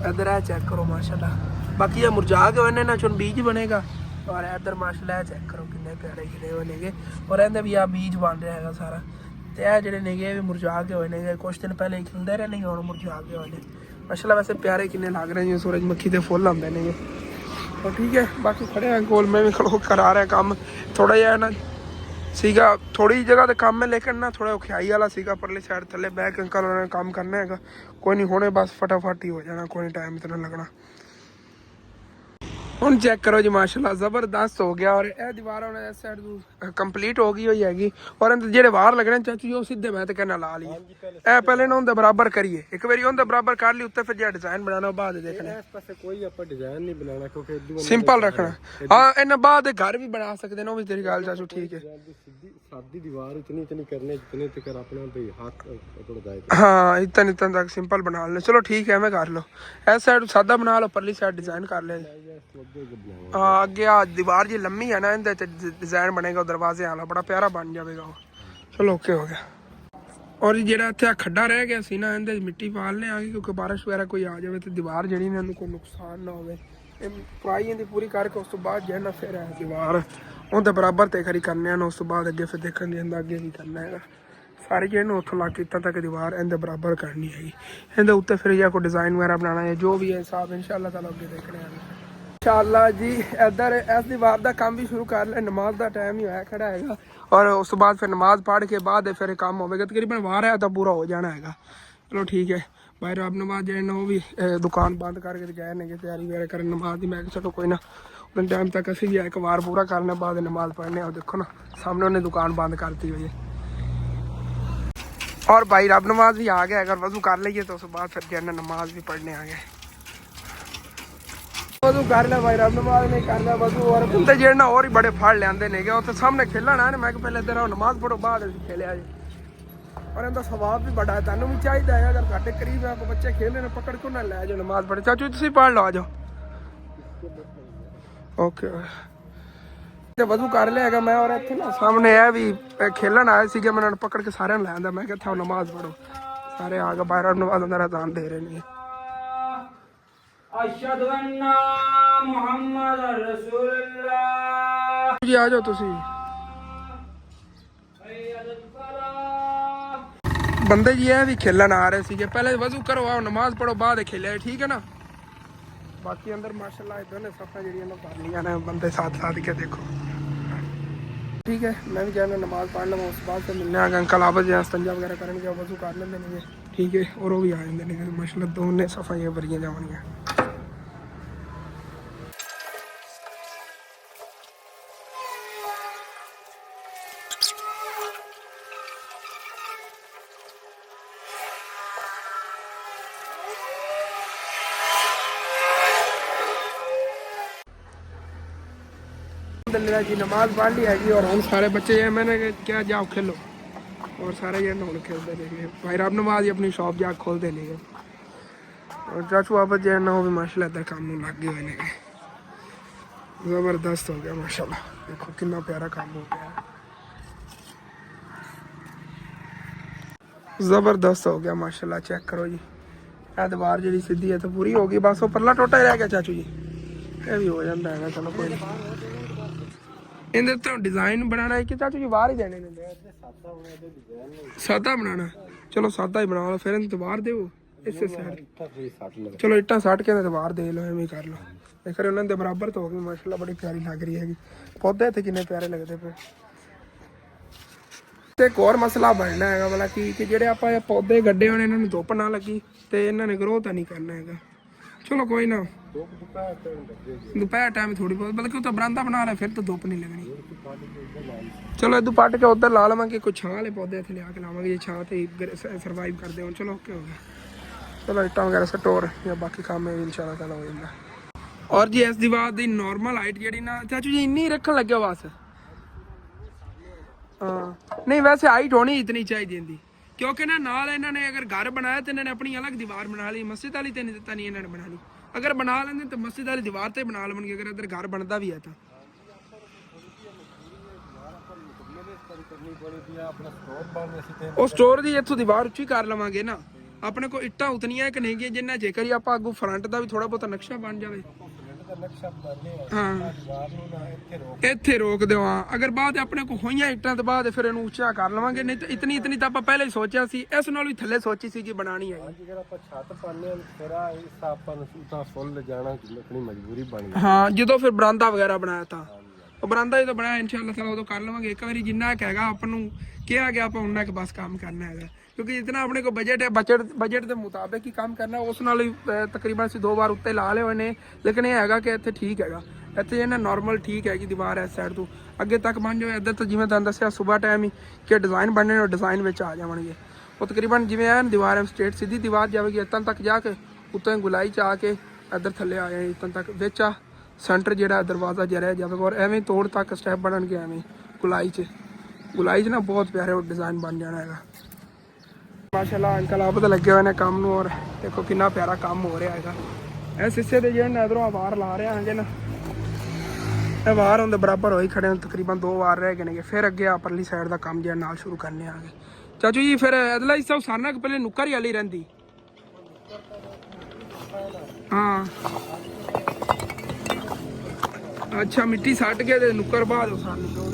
ਇੱਧਰ ਆ ਚੈੱਕ ਕਰੋ ਮਾਸ਼ਾਅੱਲਾ ਬਾਕੀ ਇਹ ਮੁਰਝਾ ਕੇ ਉਹਨੇ ਨਾ ਚੁਣ ਬੀਜ ਬਣੇਗਾ ਔਰ ਇੱਧਰ ਮਾਸ਼ਾਅੱਲਾ ਚੈੱਕ ਕਰੋ ਕਿੰਨੇ ਪਿਆਰੇ ਖਿੜੇ ਹੋਏ ਨੇਗੇ ਔਰ ਇਹਦੇ ਵੀ ਆ ਬੀਜ ਬਣ ਰਿਹਾ ਹੈਗਾ ਸਾਰਾ ਤੇ ਇਹ ਜਿਹੜੇ ਨੇਗੇ ਵੀ ਮੁਰਝਾ ਕੇ ਹੋਏ ਨੇਗੇ ਕੁਛ ਦਿਨ ਪਹਿਲੇ ਖਿਲਦੇ ਰਹੇ ਨੇਗੇ ਹੁਣ ਮੁਰਝਾ ਕੇ ਹੋਏ ਨੇ ਮਾਸ਼ਾਅੱਲਾ ਵੈਸੇ ਪਿਆਰੇ ਕਿੰਨੇ ਲੱਗ ਰਹੇ ਨੇ ਸੂਰਜਮੁਖੀ ਦੇ ਫੁੱਲ ਆਉਂਦੇ ਨੇਗੇ ਔਰ ਠੀਕ ਹੈ ਬਾਕੀ ਖੜੇ ਆ ਕੋਲ ਮੈਂ ਵੀ ਖਲੋ ਕਰਾ ਰਿਹਾ ਕੰਮ ਥੋੜਾ ਜਿਹਾ ਨਾ ਸੀਗਾ ਥੋੜੀ ਜਗ੍ਹਾ ਤੇ ਕੰਮ ਹੈ ਲੇਕਿਨ ਨਾ ਥੋੜਾ ਔਖਿਆਈ ਵਾਲਾ ਸੀਗਾ ਪਰਲੇ ਸਾਈਡ ਥੱਲੇ ਬਹਿ ਕੇ ਅੰਕਲ ਉਹਨਾਂ ਨੇ ਕੰਮ ਕਰਨਾ ਹੈਗਾ ਕੋਈ ਨਹੀਂ ਹੁਣੇ ਬਸ ਫਟਾਫਟ ਹੀ ਹੋ ਜਾਣਾ ਕੋਈ ਟਾਈਮ ਇਤਨਾ ਲੱਗਣਾ ਹੁਣ ਚੈੱਕ ਕਰੋ ਜੀ ਮਾਸ਼ਾਅੱਲਾ ਜ਼ਬਰਦਸਤ ਹੋ ਗਿਆ ਔਰ ਇਹ ਦੀਵਾਰ ਹੁਣ ਇਸ ਸਾਈਡ ਤੋਂ ਕੰਪਲੀਟ ਹੋ ਗਈ ਹੋਈ ਹੈਗੀ ਔਰ ਜਿਹੜੇ ਬਾਹਰ ਲੱਗਣੇ ਚਾਚੂ ਜੀ ਉਹ ਸਿੱਧੇ ਮੈਂ ਤੇ ਕਹਿਣਾ ਲਾ ਲਈ ਇਹ ਪਹਿਲੇ ਨਾ ਉਹਦੇ ਬਰਾਬਰ ਕਰੀਏ ਇੱਕ ਵਾਰੀ ਉਹਦੇ ਬਰਾਬਰ ਕਰ ਲਈ ਉੱਤੇ ਫਿਰ ਜਿਹੜਾ ਡਿਜ਼ਾਈਨ ਬਣਾਉਣਾ ਬਾਅਦ ਦੇਖਣਾ ਇਸ ਪਾਸੇ ਕੋਈ ਆਪਾਂ ਡਿਜ਼ਾਈਨ ਨਹੀਂ ਬਣਾਉਣਾ ਕਿਉਂਕਿ ਸਿੰਪਲ ਰੱਖਣਾ ਹਾਂ ਇਹਨਾਂ ਬਾਅਦ ਘਰ ਵੀ ਬਣਾ ਸਕਦੇ ਨੇ ਉਹ ਵੀ ਤੇਰੀ ਗੱਲ ਚਾਚੂ ਠੀਕ ਹੈ ਸਾਦੀ ਦੀਵਾਰ ਇਤਨੀ ਕਰਨੇ ਜਿਤਨੇ ਤੱਕ ਆਪਣਾ ਭਈ ਹੱਕ ਟੁੱਟਦਾ ਹਾਂ ਇਤਨ ਤੱਕ ਸਿੰਪਲ ਬਣਾ ਲੈ ਚਲੋ ਠੀਕ ਹੈ ਮੈਂ ਕਰ ਲਓ ਇਸ ਸਾਈਡ ਸਾਦਾ ਬਣਾ ਲਓ ਪਰਲੀ ਸਾਈਡ ਡਿਜ਼ਾਈਨ ਕਰ ਲਿਆ ਹਾਂ ਅੱਗੇ ਆ ਦੀਵਾਰ ਜੀ ਲੰਮੀ ਹੈ ਨਾ ਇਹਦੇ ਤੇ ਡਿਜ਼ਾਈਨ ਬਣੇਗਾ ਦਰਵਾਜ਼ੇ ਵਾਲਾ ਬੜਾ ਪਿਆਰਾ ਬਣ ਜਾਵੇਗਾ ਉਹ ਚਲੋ ਓਕੇ ਹੋ ਗਿਆ ਔਰ ਜਿਹੜਾ ਇੱਥੇ ਖੱਡਾ ਰਹਿ ਗਿਆ ਸੀ ਨਾ ਇਹਦੇ ਮਿੱਟੀ ਪਾ ਲੈਣੇ ਆ ਗਈ ਕਿਉਂਕਿ ਬਾਰਿਸ਼ ਵਗੈਰਾ ਕੋਈ ਆ ਜਾਵੇ ਤੇ ਦੀਵਾਰ ਜਿਹੜੀ ਨੇ ਇਹਨੂੰ ਕੋਈ ਨੁਕਸਾਨ ਨਾ ਹੋਵੇ ਇਹ ਪੁਰਾਈ ਇਹਦੀ ਪੂਰੀ ਕਰਕੇ ਉਸ ਤੋਂ ਬਾਅਦ ਜਿਹੜਾ ਫਿਰ ਹੈ ਦੀਵਾਰ ਉਹਦੇ ਬਰਾਬਰ ਤੇ ਖਰੀ ਕਰਨੇ ਆ ਉਸ ਤੋਂ ਬਾਅਦ ਅੱਗੇ ਫਿਰ ਦੇਖਣ ਦੀ ਅੰਦਰ ਅੱਗੇ ਕੀ ਕਰਨਾ ਹੈਗਾ ਸਾਰੇ ਜਿਹੜੇ ਨੂੰ ਉੱਥੋਂ ਲਾ ਕੇ ਇੱਥੇ ਤੱਕ ਦੀਵਾਰ ਇਹਦੇ ਬਰਾਬਰ ਕਰਨੀ ਹੈਗੀ ਇਹਦੇ ਉੱਤੇ ਫਿਰ ਜਾਂ ਕੋਈ ਡਿਜ਼ਾਈਨ ਵਗੈਰਾ ਬਣਾਉਣਾ ਹੈ ਜੋ ਵੀ ਹੈ ਹਿਸਾਬ ਇਨਸ਼ਾਅੱਲਾ ਤਾਲਾ ਅੱਗੇ ਦੇਖਣੇ ਆ इंशाअल्लाह जी इधर इस दीवार का काम भी शुरू कर ले नमाज का टाइम ही होया खड़ा है और उस तो बाद फिर नमाज पढ़ के बाद फिर काम होगा तकरीबन वार है तो पूरा हो जाना है चलो ठीक है भाई रब नमाज जो वो भी दुकान बंद करके गए ने तैयारी वगैरह कर नमाज की मैं चलो कोई ना उन टाइम तक असी भी एक वार पूरा करने बाद नमाज पढ़ने और देखो ना सामने उन्हें दुकान बंद करती हुई है और भाई रब नमाज भी आ गया अगर वजू कर लीजिए तो उस बाद फिर जो नमाज भी पढ़ने आ गए वजू कर लिया भाई रब नमाज नहीं कर लिया वजू और बंदे जेड़ ना और ही बड़े फड़ लेंदे ने उत्थे सामने खेलना है मैं पहले इधर नमाज पढ़ो बाद खेलिया जी और इनका सवाब भी बड़ा है तेनों भी चाहिए है अगर घाटे करीब है बच्चे खेल रहे पकड़ के ना लै जाओ नमाज पढ़े चाचू तुसीं पढ़ लो आ जाओ ओके ते वजू कर लिया है मैं और इत्थे ना सामने है भी खेलन आए सी मैं पकड़ के सारे लै आंदा मैं क्या नमाज पढ़ो सारे आ गए बाहर नमाज अंदर अजान दे रहे हैं अशहदु अन्ना मुहम्मद रसूलुल्लाह जी आ जाओ तुसी बंदे जी है भी खेलन आ रहे थे पहले वजू करो आओ नमाज पढ़ो बाद खेले ठीक है ना बाकी अंदर माशाल्लाह इधर ने सफा जी कर लिया ने बंदे साथ साथ के देखो ठीक है मैं भी जाना नमाज पढ़ लूँगा उस बाद से मिलने आगे अंकल आप संजा वगैरह करेंगे वजू कर लेंगे ठीक है और वो भी आ जाते माशाल्लाह दोनों सफाइयाँ भरिया जावनियाँ अल्हम्दुलिल्लाह जी नमाज पढ़ ली हैगी और हम सारे बच्चे हैं मैंने क्या जाओ खेलो और सारे जन हम खेलते नहीं भाई रब नमाज ही अपनी शॉप जा खोलते नहीं है और चाचू आप जो ना वो भी माशाल्लाह इधर काम में लग गए हुए हैं ज़बरदस्त हो गया माशाल्लाह देखो कितना प्यारा काम हो गया ज़बरदस्त हो गया माशाल्लाह चेक करो जी ਇਹ ਦੀਵਾਰ ਜਿਹੜੀ ਸਿੱਧੀ ਹੈ ਤਾਂ ਪੂਰੀ ਹੋ ਗਈ ਬਸ ਉਹ ਪਰਲਾ ਟੋਟਾ ਹੀ ਰਹਿ ਗਿਆ ਚਾਚੂ ਜੀ ਇਹ ਵੀ ਹੋ ਜਾਂਦਾ ਹੈਗਾ ਚਲੋ ਕੋਈ ਨਹੀਂ ਇਹਦੇ ਤੋਂ ਡਿਜ਼ਾਈਨ ਬਣਾਉਣਾ ਹੈ ਕਿ ਚਾਚੂ ਜੀ ਬਾਹਰ ਹੀ ਦੇਣੇ ਨੇ ਸਾਦਾ ਬਣਾਉਣਾ ਚਲੋ ਸਾਦਾ ਹੀ ਬਣਾ ਲਓ ਫਿਰ ਇਹਨੂੰ ਦੀਵਾਰ ਦਿਓ ਇਸੇ ਸਾਈਡ ਚਲੋ ਇੱਟਾਂ ਸੱਟ ਕੇ ਦੀਵਾਰ ਦੇ ਲਓ ਐਵੇਂ ਕਰ ਲਓ ਦੇਖ ਰਹੇ ਉਹਨਾਂ ਦੇ ਬਰਾਬਰ ਤਾਂ ਹੋ ਗਈ ਮਾਸ਼ਾਅੱਲਾ ਬੜੀ ਪਿਆਰੀ ਲੱਗ ਰਹੀ ਹੈਗੀ ਪੌਦੇ ਇੱਥੇ ਕਿੰਨੇ ਪਿਆਰੇ ਲੱਗਦੇ ਪਏ ਤੇ ਇੱਕ ਹੋਰ ਮਸਲਾ ਬਣਨਾ ਹੈਗਾ ਮਤਲਬ ਕਿ ਜਿਹੜੇ ਆਪਾਂ ਇਹ ਪੌਦੇ ਗੱਡੇ ਹੋਣੇ ਇਹਨਾਂ ਨੂੰ ਧੁੱਪ ਨਾ ਲੱਗੀ ਤੇ ਇਹਨਾਂ ਨੇ ਗਰੋ ਤਾਂ ਨਹੀਂ ਕਰਨਾ ਹੈਗਾ ਚਲੋ ਕੋਈ ਨਾ ਦੁਪਹਿਰ ਟਾਈਮ ਥੋੜੀ ਬਹੁਤ ਬਲਕਿ ਉਹ ਤਾਂ ਬਰਾਂਦਾ ਬਣਾ ਲਿਆ ਫਿਰ ਤਾਂ ਧੁੱਪ ਨਹੀਂ ਲੱਗਣੀ ਚਲੋ ਇਦੋਂ ਪੱਟ ਕੇ ਉੱਧਰ ਲਾ ਲਵਾਂਗੇ ਕੋਈ ਛਾਂ ਵਾਲੇ ਪੌਦੇ ਇੱਥੇ ਲਿਆ ਕੇ ਲਾਵਾਂਗੇ ਜੇ ਛਾਂ ਤੇ ਸਰਵਾਈਵ ਕਰਦੇ ਹੋਣ ਚਲੋ ਓਕੇ ਹੋ ਗਿਆ ਚਲੋ ਇੱਟਾਂ ਵਗੈਰਾ ਸਟੋਰ ਜਾਂ ਬਾਕੀ ਕੰਮ ਹੈ ਇਨਸ਼ਾਅੱਲਾ ਤਾਲਾ ਹੋ ਜਾਂਦਾ ਔਰ ਜੀ ਇਸ ਦੀਵਾਰ ਦੀ ਨਾਰਮਲ ਹਾਈਟ ਜਿਹੜੀ ਨਾ ਚਾਚੂ ਜੀ ਇੰਨੀ ਰੱਖਣ ਲੱਗਿਆ ਬਸ ਹਾਂ ਨਹੀਂ ਵੈਸੇ ਹਾਈਟ ਹੋਣੀ ਇਤਨੀ ਚਾਹੀਦੀ ਹੁੰਦੀ क्योंकि ना नाल इन्होंने अगर घर बनाया तो इन्होंने अपनी अलग दीवार बना ली मस्जिद वाली तो नहीं दिता नहीं इन्होंने बना ली अगर बना लेंगे तो मस्जिद वाली दीवार तो बना लेंगे अगर इधर घर बनता भी है तो ਉਹ ਸਟੋਰ ਦੀ ਇੱਥੋਂ ਦੀਵਾਰ ਉੱਚੀ ਕਰ ਲਵਾਂਗੇ ਨਾ ਆਪਣੇ ਕੋਲ ਇੱਟਾਂ ਉਤਨੀਆਂ ਕਿ ਨਹੀਂ ਜਿੰਨਾ ਜੇਕਰ ਹੀ ਆਪਾਂ ਅੱਗੋਂ ਫਰੰਟ ਦਾ ਵੀ ਥੋੜਾ ਬਹੁਤਾ ਨਕਸ਼ਾ ਬਣ ਜਾਵੇ ਹਾਂ ਇੱਥੇ ਰੋਕ ਦਿਓ ਅਗਰ ਬਾਅਦ ਆਪਣੇ ਕੋ ਹੋਈਆਂ ਇੱਟਾਂ ਤੋਂ ਬਾਅਦ ਫਿਰ ਇਹਨੂੰ ਉੱਚਾ ਕਰ ਲਵਾਂਗੇ ਨਹੀਂ ਤਾਂ ਇਤਨੀ ਤਾਂ ਆਪਾਂ ਪਹਿਲਾਂ ਹੀ ਸੋਚਿਆ ਸੀ ਇਸ ਨਾਲ ਵੀ ਥੱਲੇ ਸੋਚੀ ਸੀ ਕਿ ਬਣਾਣੀ ਹੈ ਜੇਕਰ ਆਪਾਂ ਛੱਤ ਪਾਣੇ ਫਿਰ ਆ ਇਸ ਆਪਾਂ ਨੂੰ ਤਾਂ ਫੁੱਲ ਜਾਣਾ ਆਪਣੀ ਮਜਬੂਰੀ ਬਣ ਗਈ ਹਾਂ ਜਦੋਂ ਫਿਰ ਬਰਾਂਦਾ ਵਗੈਰਾ ਬਣਾਇਆ ਤਾਂ ਉਹ ਬਰਾਂਦਾ ਜਦੋਂ ਬਣਾਇਆ ਇਨਸ਼ਾਅੱਲਾ ਤਾਲਾ ਉਦੋਂ ਕਰ ਲਵਾਂਗੇ ਇੱਕ ਵਾਰੀ ਜਿੰਨਾ ਹੈਗਾ ਆਪਾਂ ਨੂੰ ਕਿਹਾ ਗਿਆ ਆਪਾਂ ਉਹਨਾਂ ਕੇ ਬਸ ਕੰਮ ਕਰਨਾ ਹੈਗਾ क्योंकि इतना अपने को बजट है बजट के मुताबिक ही काम करना उस नाल तकरीबन ਅਸੀਂ 2 ਵਾਰ ਉੱਤੇ ਲਾ ਲਏ ਹੋਏ ਨੇ ਲੇਕਿਨ ਇਹ ਹੈਗਾ ਕਿ ਇੱਥੇ ਠੀਕ ਹੈਗਾ ਇੱਥੇ ਇਹਨਾਂ ਨਾਰਮਲ ਠੀਕ ਹੈਗੀ ਦੀਵਾਰ ਇਸ ਸਾਈਡ ਤੋਂ ਅੱਗੇ ਤੱਕ ਬਣ ਜਾਓ ਇੱਧਰ ਤਾਂ ਜਿਵੇਂ ਤੁਹਾਨੂੰ ਦੱਸਿਆ ਸਵੇਰ ਟਾਈਮ ਹੀ ਕਿ ਡਿਜ਼ਾਈਨ ਬਣਨੇ ਨੇ ਡਿਜ਼ਾਈਨ ਵਿੱਚ ਆ ਜਾਵਣਗੇ ਉਹ ਤਕਰੀਬਨ ਜਿਵੇਂ ਐਨ ਦੀਵਾਰ ਹੈ ਸਟੇਟ ਸਿੱਧੀ ਦੀਵਾਰ ਜਾਵੇਗੀ ਇੱਥੋਂ ਤੱਕ ਜਾ ਕੇ ਉੱਤੋਂ ਗੁਲਾਈ ਚ ਆ ਕੇ ਇੱਧਰ ਥੱਲੇ ਆ ਜਾਏ ਇੱਥੋਂ ਤੱਕ ਵਿੱਚ ਆ ਸੈਂਟਰ ਜਿਹੜਾ ਦਰਵਾਜ਼ਾ ਜਿਹਾ ਰਹਿ ਜਾਵੇਗਾ ਔਰ ਐਵੇਂ ਤੋੜ ਤੱਕ ਸਟੈਪ ਬਣਨਗੇ ਐਵੇਂ ਗੁਲਾਈ ਚ ਨਾ ਬਹੁਤ ਪਿਆਰੇ ਡਿਜ਼ਾਈਨ ਬਣ ਜਾਣਾ ਹੈਗਾ ਮਾਸ਼ਾਅੱਲਾ ਅੰਕਲ ਆਪ ਤਾਂ ਲੱਗੇ ਹੋਏ ਨੇ ਕੰਮ ਨੂੰ ਔਰ ਦੇਖੋ ਕਿੰਨਾ ਪਿਆਰਾ ਕੰਮ ਹੋ ਰਿਹਾ ਹੈਗਾ ਇਹ ਸਿੱਸੇ ਦੇ ਜਿਹੜੇ ਇਧਰੋਂ ਆਵਾਰ ਲਾ ਰਹੇ ਆਂਗੇ ਨਾ ਇਹ ਵਾਰ ਹੁੰਦੇ ਬਰਾਬਰ ਹੋਈ ਖੜੇ ਨੇ ਤਕਰੀਬਨ 2 ਵਾਰ ਰਹਿ ਗਏ ਨੇ ਫਿਰ ਅੱਗੇ ਆਪਰਲੀ ਸਾਈਡ ਦਾ ਕੰਮ ਜਿਹੜਾ ਨਾਲ ਸ਼ੁਰੂ ਕਰਨੇ ਆਂਗੇ ਚਾਚੂ ਜੀ ਫਿਰ ਅਦਲਾ ਹਿੱਸਾ ਸਾਰਨਾ ਕਿ ਪਹਿਲੇ ਨੁੱਕਰ ਹੀ ਵਾਲੀ ਰਹਿੰਦੀ ਹਾਂ ਅੱਛਾ ਮਿੱਟੀ ਸੱਟ ਕੇ ਤੇ ਨੁੱਕਰ ਬਾਅਦ ਉਸਾਰਨੀ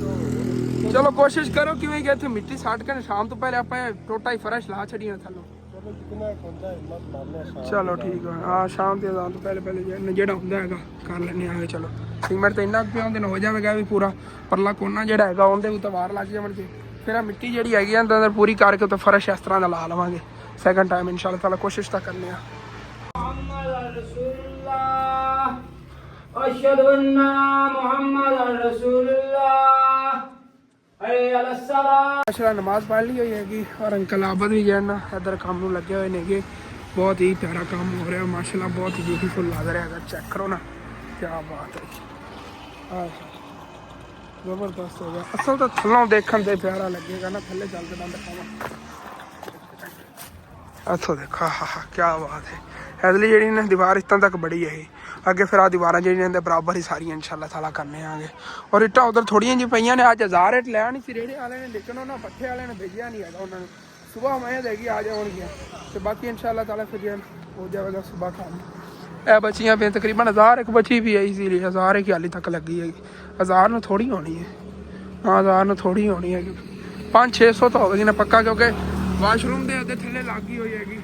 चलो कोशिश करो कि गए थे मिट्टी साट कर शाम तो पहले आप टोटा ही फर्श ला छड़िया थलो चलो ठीक है हाँ शाम के तो पहले जेड़ा होंगे कर लेने आगे चलो सीमेंट तो इन्ना पिया दिन हो जाएगा भी पूरा परला कोना जेड़ा है उनके उत्ते वार लग जाए फिर मिट्टी जी हैगी अंदर पूरी करके उत्ते फर्श इस तरह का ला लवेंगे सैकंड टाइम इंशाअल्लाह ताला कोशिश तो करने माशाअल्लाह नमाज पढ़ ली हुई हैगी और अंकल आबद भी जो है ना इधर काम में लगे हुए हैं बहुत ही प्यारा काम हो रहा है माशाअल्लाह बहुत ही ब्यूटीफुल लग रहा है अगर चेक करो ना क्या बात है जबरदस्त हो गया असल तो थलों देखने से प्यारा लगेगा ना थले चल के दिखावा इतों देखा हाँ क्या बात है इधरली जी ना दीवार इतना तक बड़ी है अगे फिर आ दीवार जी बराबर ही सारिया इंशाअल्लाह ताला करने आगे और इट्टा उधर थोड़िया जी पईयां ने अज 1000 इट लिया नहीं सी रेड़े वाले ने लेकिन उन्होंने पट्ठे वाले ने भेजा नहीं है उन्होंने सुबह मैं देगी आ जाएगी तो बाकी इंशाअल्लाह ताला फिर हो जाएगा सुबह काम ए बच्चियां पे तकरीबन 1000 एक बची भी है इसीलिए 1000 एक हाली तक लगी है 1000 में थोड़ी होनी है हाँ 1000 में थोड़ी होनी है 500-600 तो होगी ना पक्का क्योंकि वाशरूम के अद्धे थले लग गई हुई हैगी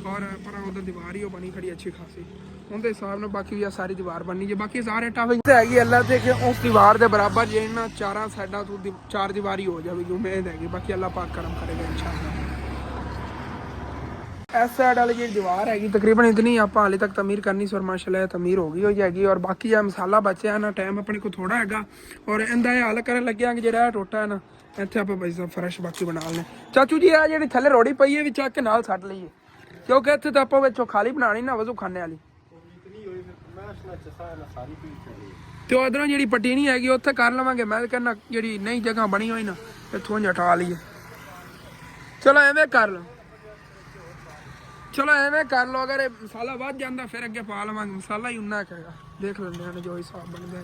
और पर उधर दीवार ही बनी खड़ी अच्छी खासी उनके हिसाब ने बाकी भी सारी दीवार बननी है बाकी सारे टावे हैगी अल्लाह से कि उस दीवार के बराबर जे ना 4 साइडा तो 4 दीवारी हो जाएगी उम्मीद हैगी बाकी अल्लाह पाक करम करेगा इंशाअल्लाह इस साइड वाली जी दीवार हैगी तकरीबन इतनी आप हाले तक तमीर करनी सर माशाल्लाह तमीर हो गई हो जाएगी और बाकी जो मसाला बचा ना टाइम अपने को थोड़ा है और इनका हल कर लगे कि जो टोटा है ना इतने आप बस फर्श बाकी बना लें चाचू जी आ जी थले रोड़ी पई है भी चक के नाल सट लीए क्योंकि इतने तो आप खाली बनानी ना वजू खाने वाली ਤੇ ਉਧਰੋਂ ਜਿਹੜੀ ਪੱਟੀ ਨਹੀਂ ਹੈਗੀ ਉੱਥੇ ਕਰ ਲਵਾਂਗੇ। ਮੈਂ ਕਹਿੰਦਾ ਜਿਹੜੀ ਨਹੀਂ ਜਗ੍ਹਾ ਬਣੀ ਹੋਈ ਨਾ ਇੱਥੋਂ ਹਟਾ ਲਈਏ। ਚਲੋ ਐਵੇਂ ਕਰ ਲਓ, ਚਲੋ ਐਵੇਂ ਕਰ ਲਓ। ਅਗਰ ਇਹ ਮਸਾਲਾ ਵੱਧ ਜਾਂਦਾ ਫਿਰ ਅੱਗੇ ਪਾ ਲਵਾਂਗੇ। ਮਸਾਲਾ ਹੀ ਉਨਾ ਕਹੇਗਾ, ਦੇਖ ਲੈਂਦੇ ਹਾਂ ਜੋ ਹਿਸਾਬ ਬਣਦਾ।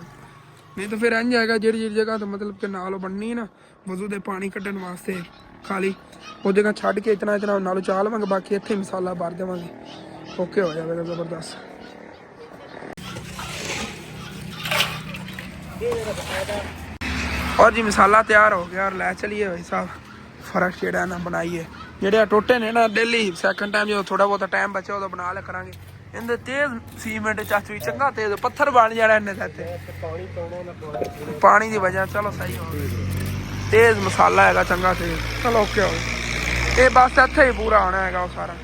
ਨਹੀਂ ਤਾਂ ਫਿਰ ਇੰਝ ਆਏਗਾ ਜਿਹੜੀ ਜਗ੍ਹਾ ਤੋਂ ਮਤਲਬ ਕਿ ਨਾਲ ਬਣਨੀ ਨਾ ਵਜ਼ੂ ਦੇ ਪਾਣੀ ਕੱਢਣ ਵਾਸਤੇ ਖਾਲੀ ਉਹ ਜਗ੍ਹਾ ਛੱਡ ਕੇ ਇਤਨਾ ਨਾਲੋਂ ਚਾਹ ਲਵਾਂਗੇ, ਬਾਕੀ ਇੱਥੇ ਮਸਾਲਾ ਭਰ ਦੇਵਾਂਗੇ। ਓਕੇ ਹੋ ਜਾਵੇਗਾ ਜ਼ਬਰਦਸਤ। और जी मसाला तैयार हो गया और लै चलिए भाई साहब फर्क जेड़ा ना बनाइए। जेड़े टोटे ने ना डेली सैकंड टाइम जो थोड़ा बहुत टाइम बचे उदों बना ले करांगे। इनदे तेज सीमेंट चाचू चंगा तेज पत्थर बन जाना इन्हें ते पानी की वजह। चलो सही हो गया, तेज मसाला हैगा चंगा तेज। चलो ओके हो गया। ये बस इत्थे ही पूरा आना हैगा वो सारा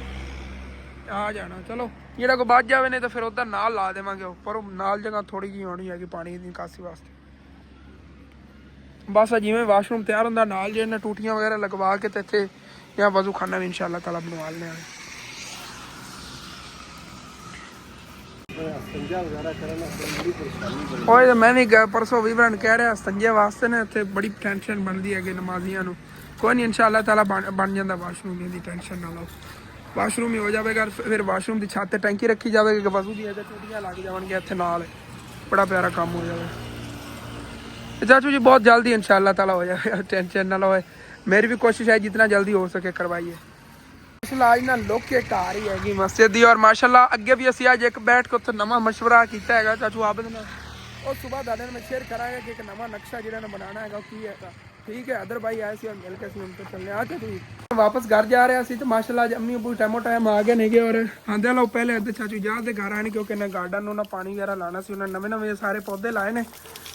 आ जाना। चलो जेड़ा कोई बच जावे नहीं तो फिर उधर नाल ला देवांगे उपर नाल जगह थोड़ी जी होनी हैगी पानी की निकासी वास्ते। बस जिमें वाशरूम तैयार होंदा नाल जे ने टूटियां वगैरह लगवा के ते इत्थे या वजू खाना भी इंशाअल्लाह ताला बनवा लेने आं। ओए मैं भी परसों विवरण कह रहा संजय वास्ते ने इत्थे बड़ी टेंशन बनदी है कि नमाजियां नूं। कोई नहीं इंशाअल्लाह ताला बन जांदा वाशरूम दी टेंशन ना लो। वाशरूम ही हो जाएगा फिर वाशरूम की छत टैंकी रखी जाएगी कि वजू दी टूटियां लग जाएंगी इत्थे नाल बड़ा प्यारा काम हो जाएगा। चाचू जी बहुत जल्दी इंशाअल्लाह ताला हो जाएगा, टेंशन ना लो। मेरी भी कोशिश है जितना जल्दी हो सके करवाइए। माशाल्लाह आज ना लोग के कार ही हैगी मस्जिद दी और माशाल्लाह अगे भी असी आज एक बैठ के उत्थे नवा मशवरा किया है चाचू आबद ने और सुबह दादे में शेयर करांगे कि एक नवा नक्शा जिहड़ा ने बनाना है की है। ठीक है अदर भाई आए सी और मिल के उन पे चलने आ चाचू वापस घर जा रहे सी तो माशाल्लाह आज अम्मी अबू टाइमो टाइम आ गए नहीं और आंदे लो पहले अद्धे चाचू जा दे घर आने क्योंकि इन्हें गार्डन ना पानी वगैरह लाना सी उन्हें नवे नवे सारे पौधे लाए ने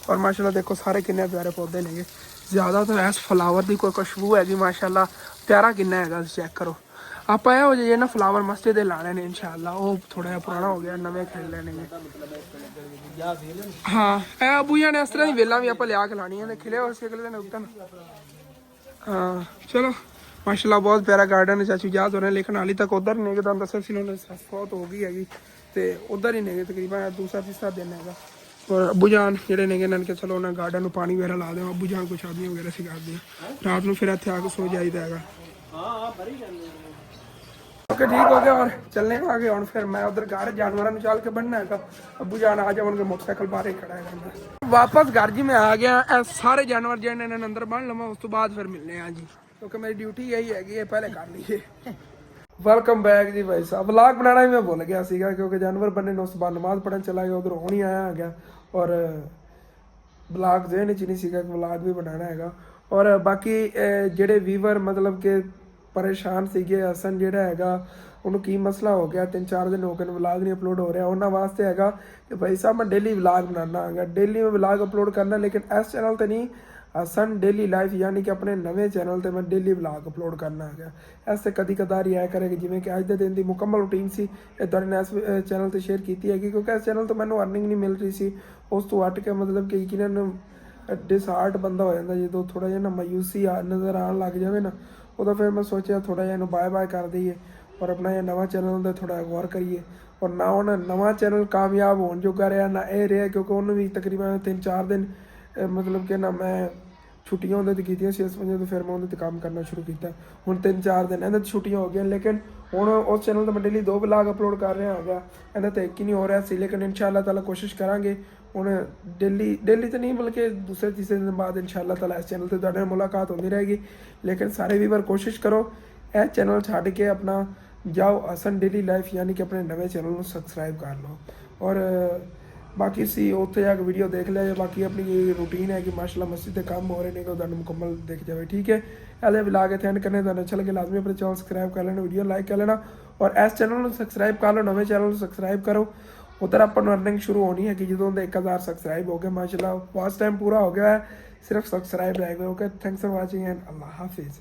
और माशाल्लाह देखो सारे किन्ने प्यारे पौधे ने। ज़्यादा तो ऐस फ्लावर की कोई खुशबू हैगी माशाल्लाह प्यारा किन्ना है चेक करो। आप हो जाइए ना फ्लावर मस्जिद लाने ने इंशाअल्लाह वो थोड़ा जिहा पुराना हो गया नवे खेल लेने। हाँ अबू जी ने इस तरह की वेल्लां भी आप लिया के लानियां ने खिले और सिकले ने उगन। हाँ चलो माशाल्लाह बहुत प्यारा गार्डन है चाचू याद हो रहे लेकिन हाली तक उधर नहीं गए दस बहुत हो गई हैगी तो उधर ही नहीं तकरीबन दूसरा तीसरा दिन है। और अबू जान जेडे ने इन्होंने कि चलो उन्हें गार्डन में पानी वगैरह ला दें। अबू जान कुछ आदमी वगैरह सिखा दें रात में फिर इतने आके सो जाइदा है। ओके ठीक हो गया और चलने आ गए और फिर मैं उधर घर जानवरों चल के बनना है। अबू जान आ जाओगे मोटरसाइकिल बाहर ही खड़ा है। वापस घर जी मैं आ गया सारे जानवर जो इन्होंने अंदर बन लवा उस तो बाद फिर मिलने हैं जी क्योंकि मेरी ड्यूटी यही हैगी पहले कर लीजिए। वेलकम बैक जी भाई साहब। व्लॉग बनाना ही मैं भुल गया सीगा क्योंकि जानवर बनने ने उस बाद नमाज पढ़न चला गया उधर होनी आया है गया और व्लॉग जेहन च नहीं सीगा व्लॉग भी बनाना हैगा। और बाकी जेडे वीवर मतलब कि परेशान सीगे हसन जेड़ा हैगा उन्होंने की मसला हो गया 3-4 दिन हो गए व्लॉग नहीं अपलोड हो रहा उन्होंने वास्ते हैगा कि भाई साहब मैं डेली व्लॉग बनाना हैगा डेली में व्लॉग अपलोड करना लेकिन इस चैनल पर नहीं हसन डेली लाइफ यानी कि अपने नवे चैनल पर मैं डेली व्लॉग अपलोड करना है। ऐसे कभी कदार ही आया करेगा जिमें कि अज के दिन की मुकम्मल रूटीन सी तुहाडे नाल इस चैनल पर शेयर की है क्योंकि इस चैनल तो मैंने अर्निंग नहीं मिल रही सी उस तो हट के मतलब कि यकीनन डिसहार्ट बंदा हो जाता जो थोड़ा जिहा ना मायूसी नज़र आने लग जाए ना उदों फिर मैं सोचा थोड़ा जिहा बाय बाय कर दईए और अपना यह नवा चैनल का थोड़ा गौर करिए। और ना उन्हें नवा चैनल कामयाब होने जोगा रहा ना यह रहा क्योंकि उन्होंने भी तकरीबन 3-4 दिन मतलब कि ना मैं छुट्टियां उन्होंने की 6 बजे तो फिर मैं उन्होंने काम करना शुरू किया। हुण 3-4 दिन इन्हें छुट्टियां हो गई लेकिन हुण उस चैनल तो मैं डेली 2 व्लॉग अपलोड कर रहा है इन्हें तो एक ही नहीं हो रहा सी लेकिन इंशाअल्लाह ताला कोशिश करांगे हुण डेली तो नहीं बल्कि दूसरे तीसरे दिन बाद इंशाअल्लाह ताला इस चैनल से तुहाडे मुलाकात होती रहेगी। लेकिन सारे व्यूअर कोशिश करो यह चैनल छड्ड के अपना जाओ हसन डेली लाइफ यानी कि अपने नवे चैनल को सबसक्राइब कर लो और बाकी सी उत्थे जाके वीडियो देख लिया। बाकी अपनी ये रूटीन है कि माशाल्लाह मस्जिद के काम हो रहे हैं तो मुकम्मल देख जाए। ठीक है अले ब्लॉग के एंड करने अच्छा लगे लाजमी अपने चैनल सब्सक्राइब कर लेना वीडियो लाइक कर लेना और इस चैनल को सब्सक्राइब कर लो नवे चैनल को सब्सक्राइब करो उधर अपन अर्निंग शुरू होनी है कि जो 1000 सब्सक्राइब हो गए माशाल्लाह फर्स्ट टाइम पूरा हो गया है सिर्फ सब्सक्राइब रह गए। Okay thanks for watching and Allah हाफिज़।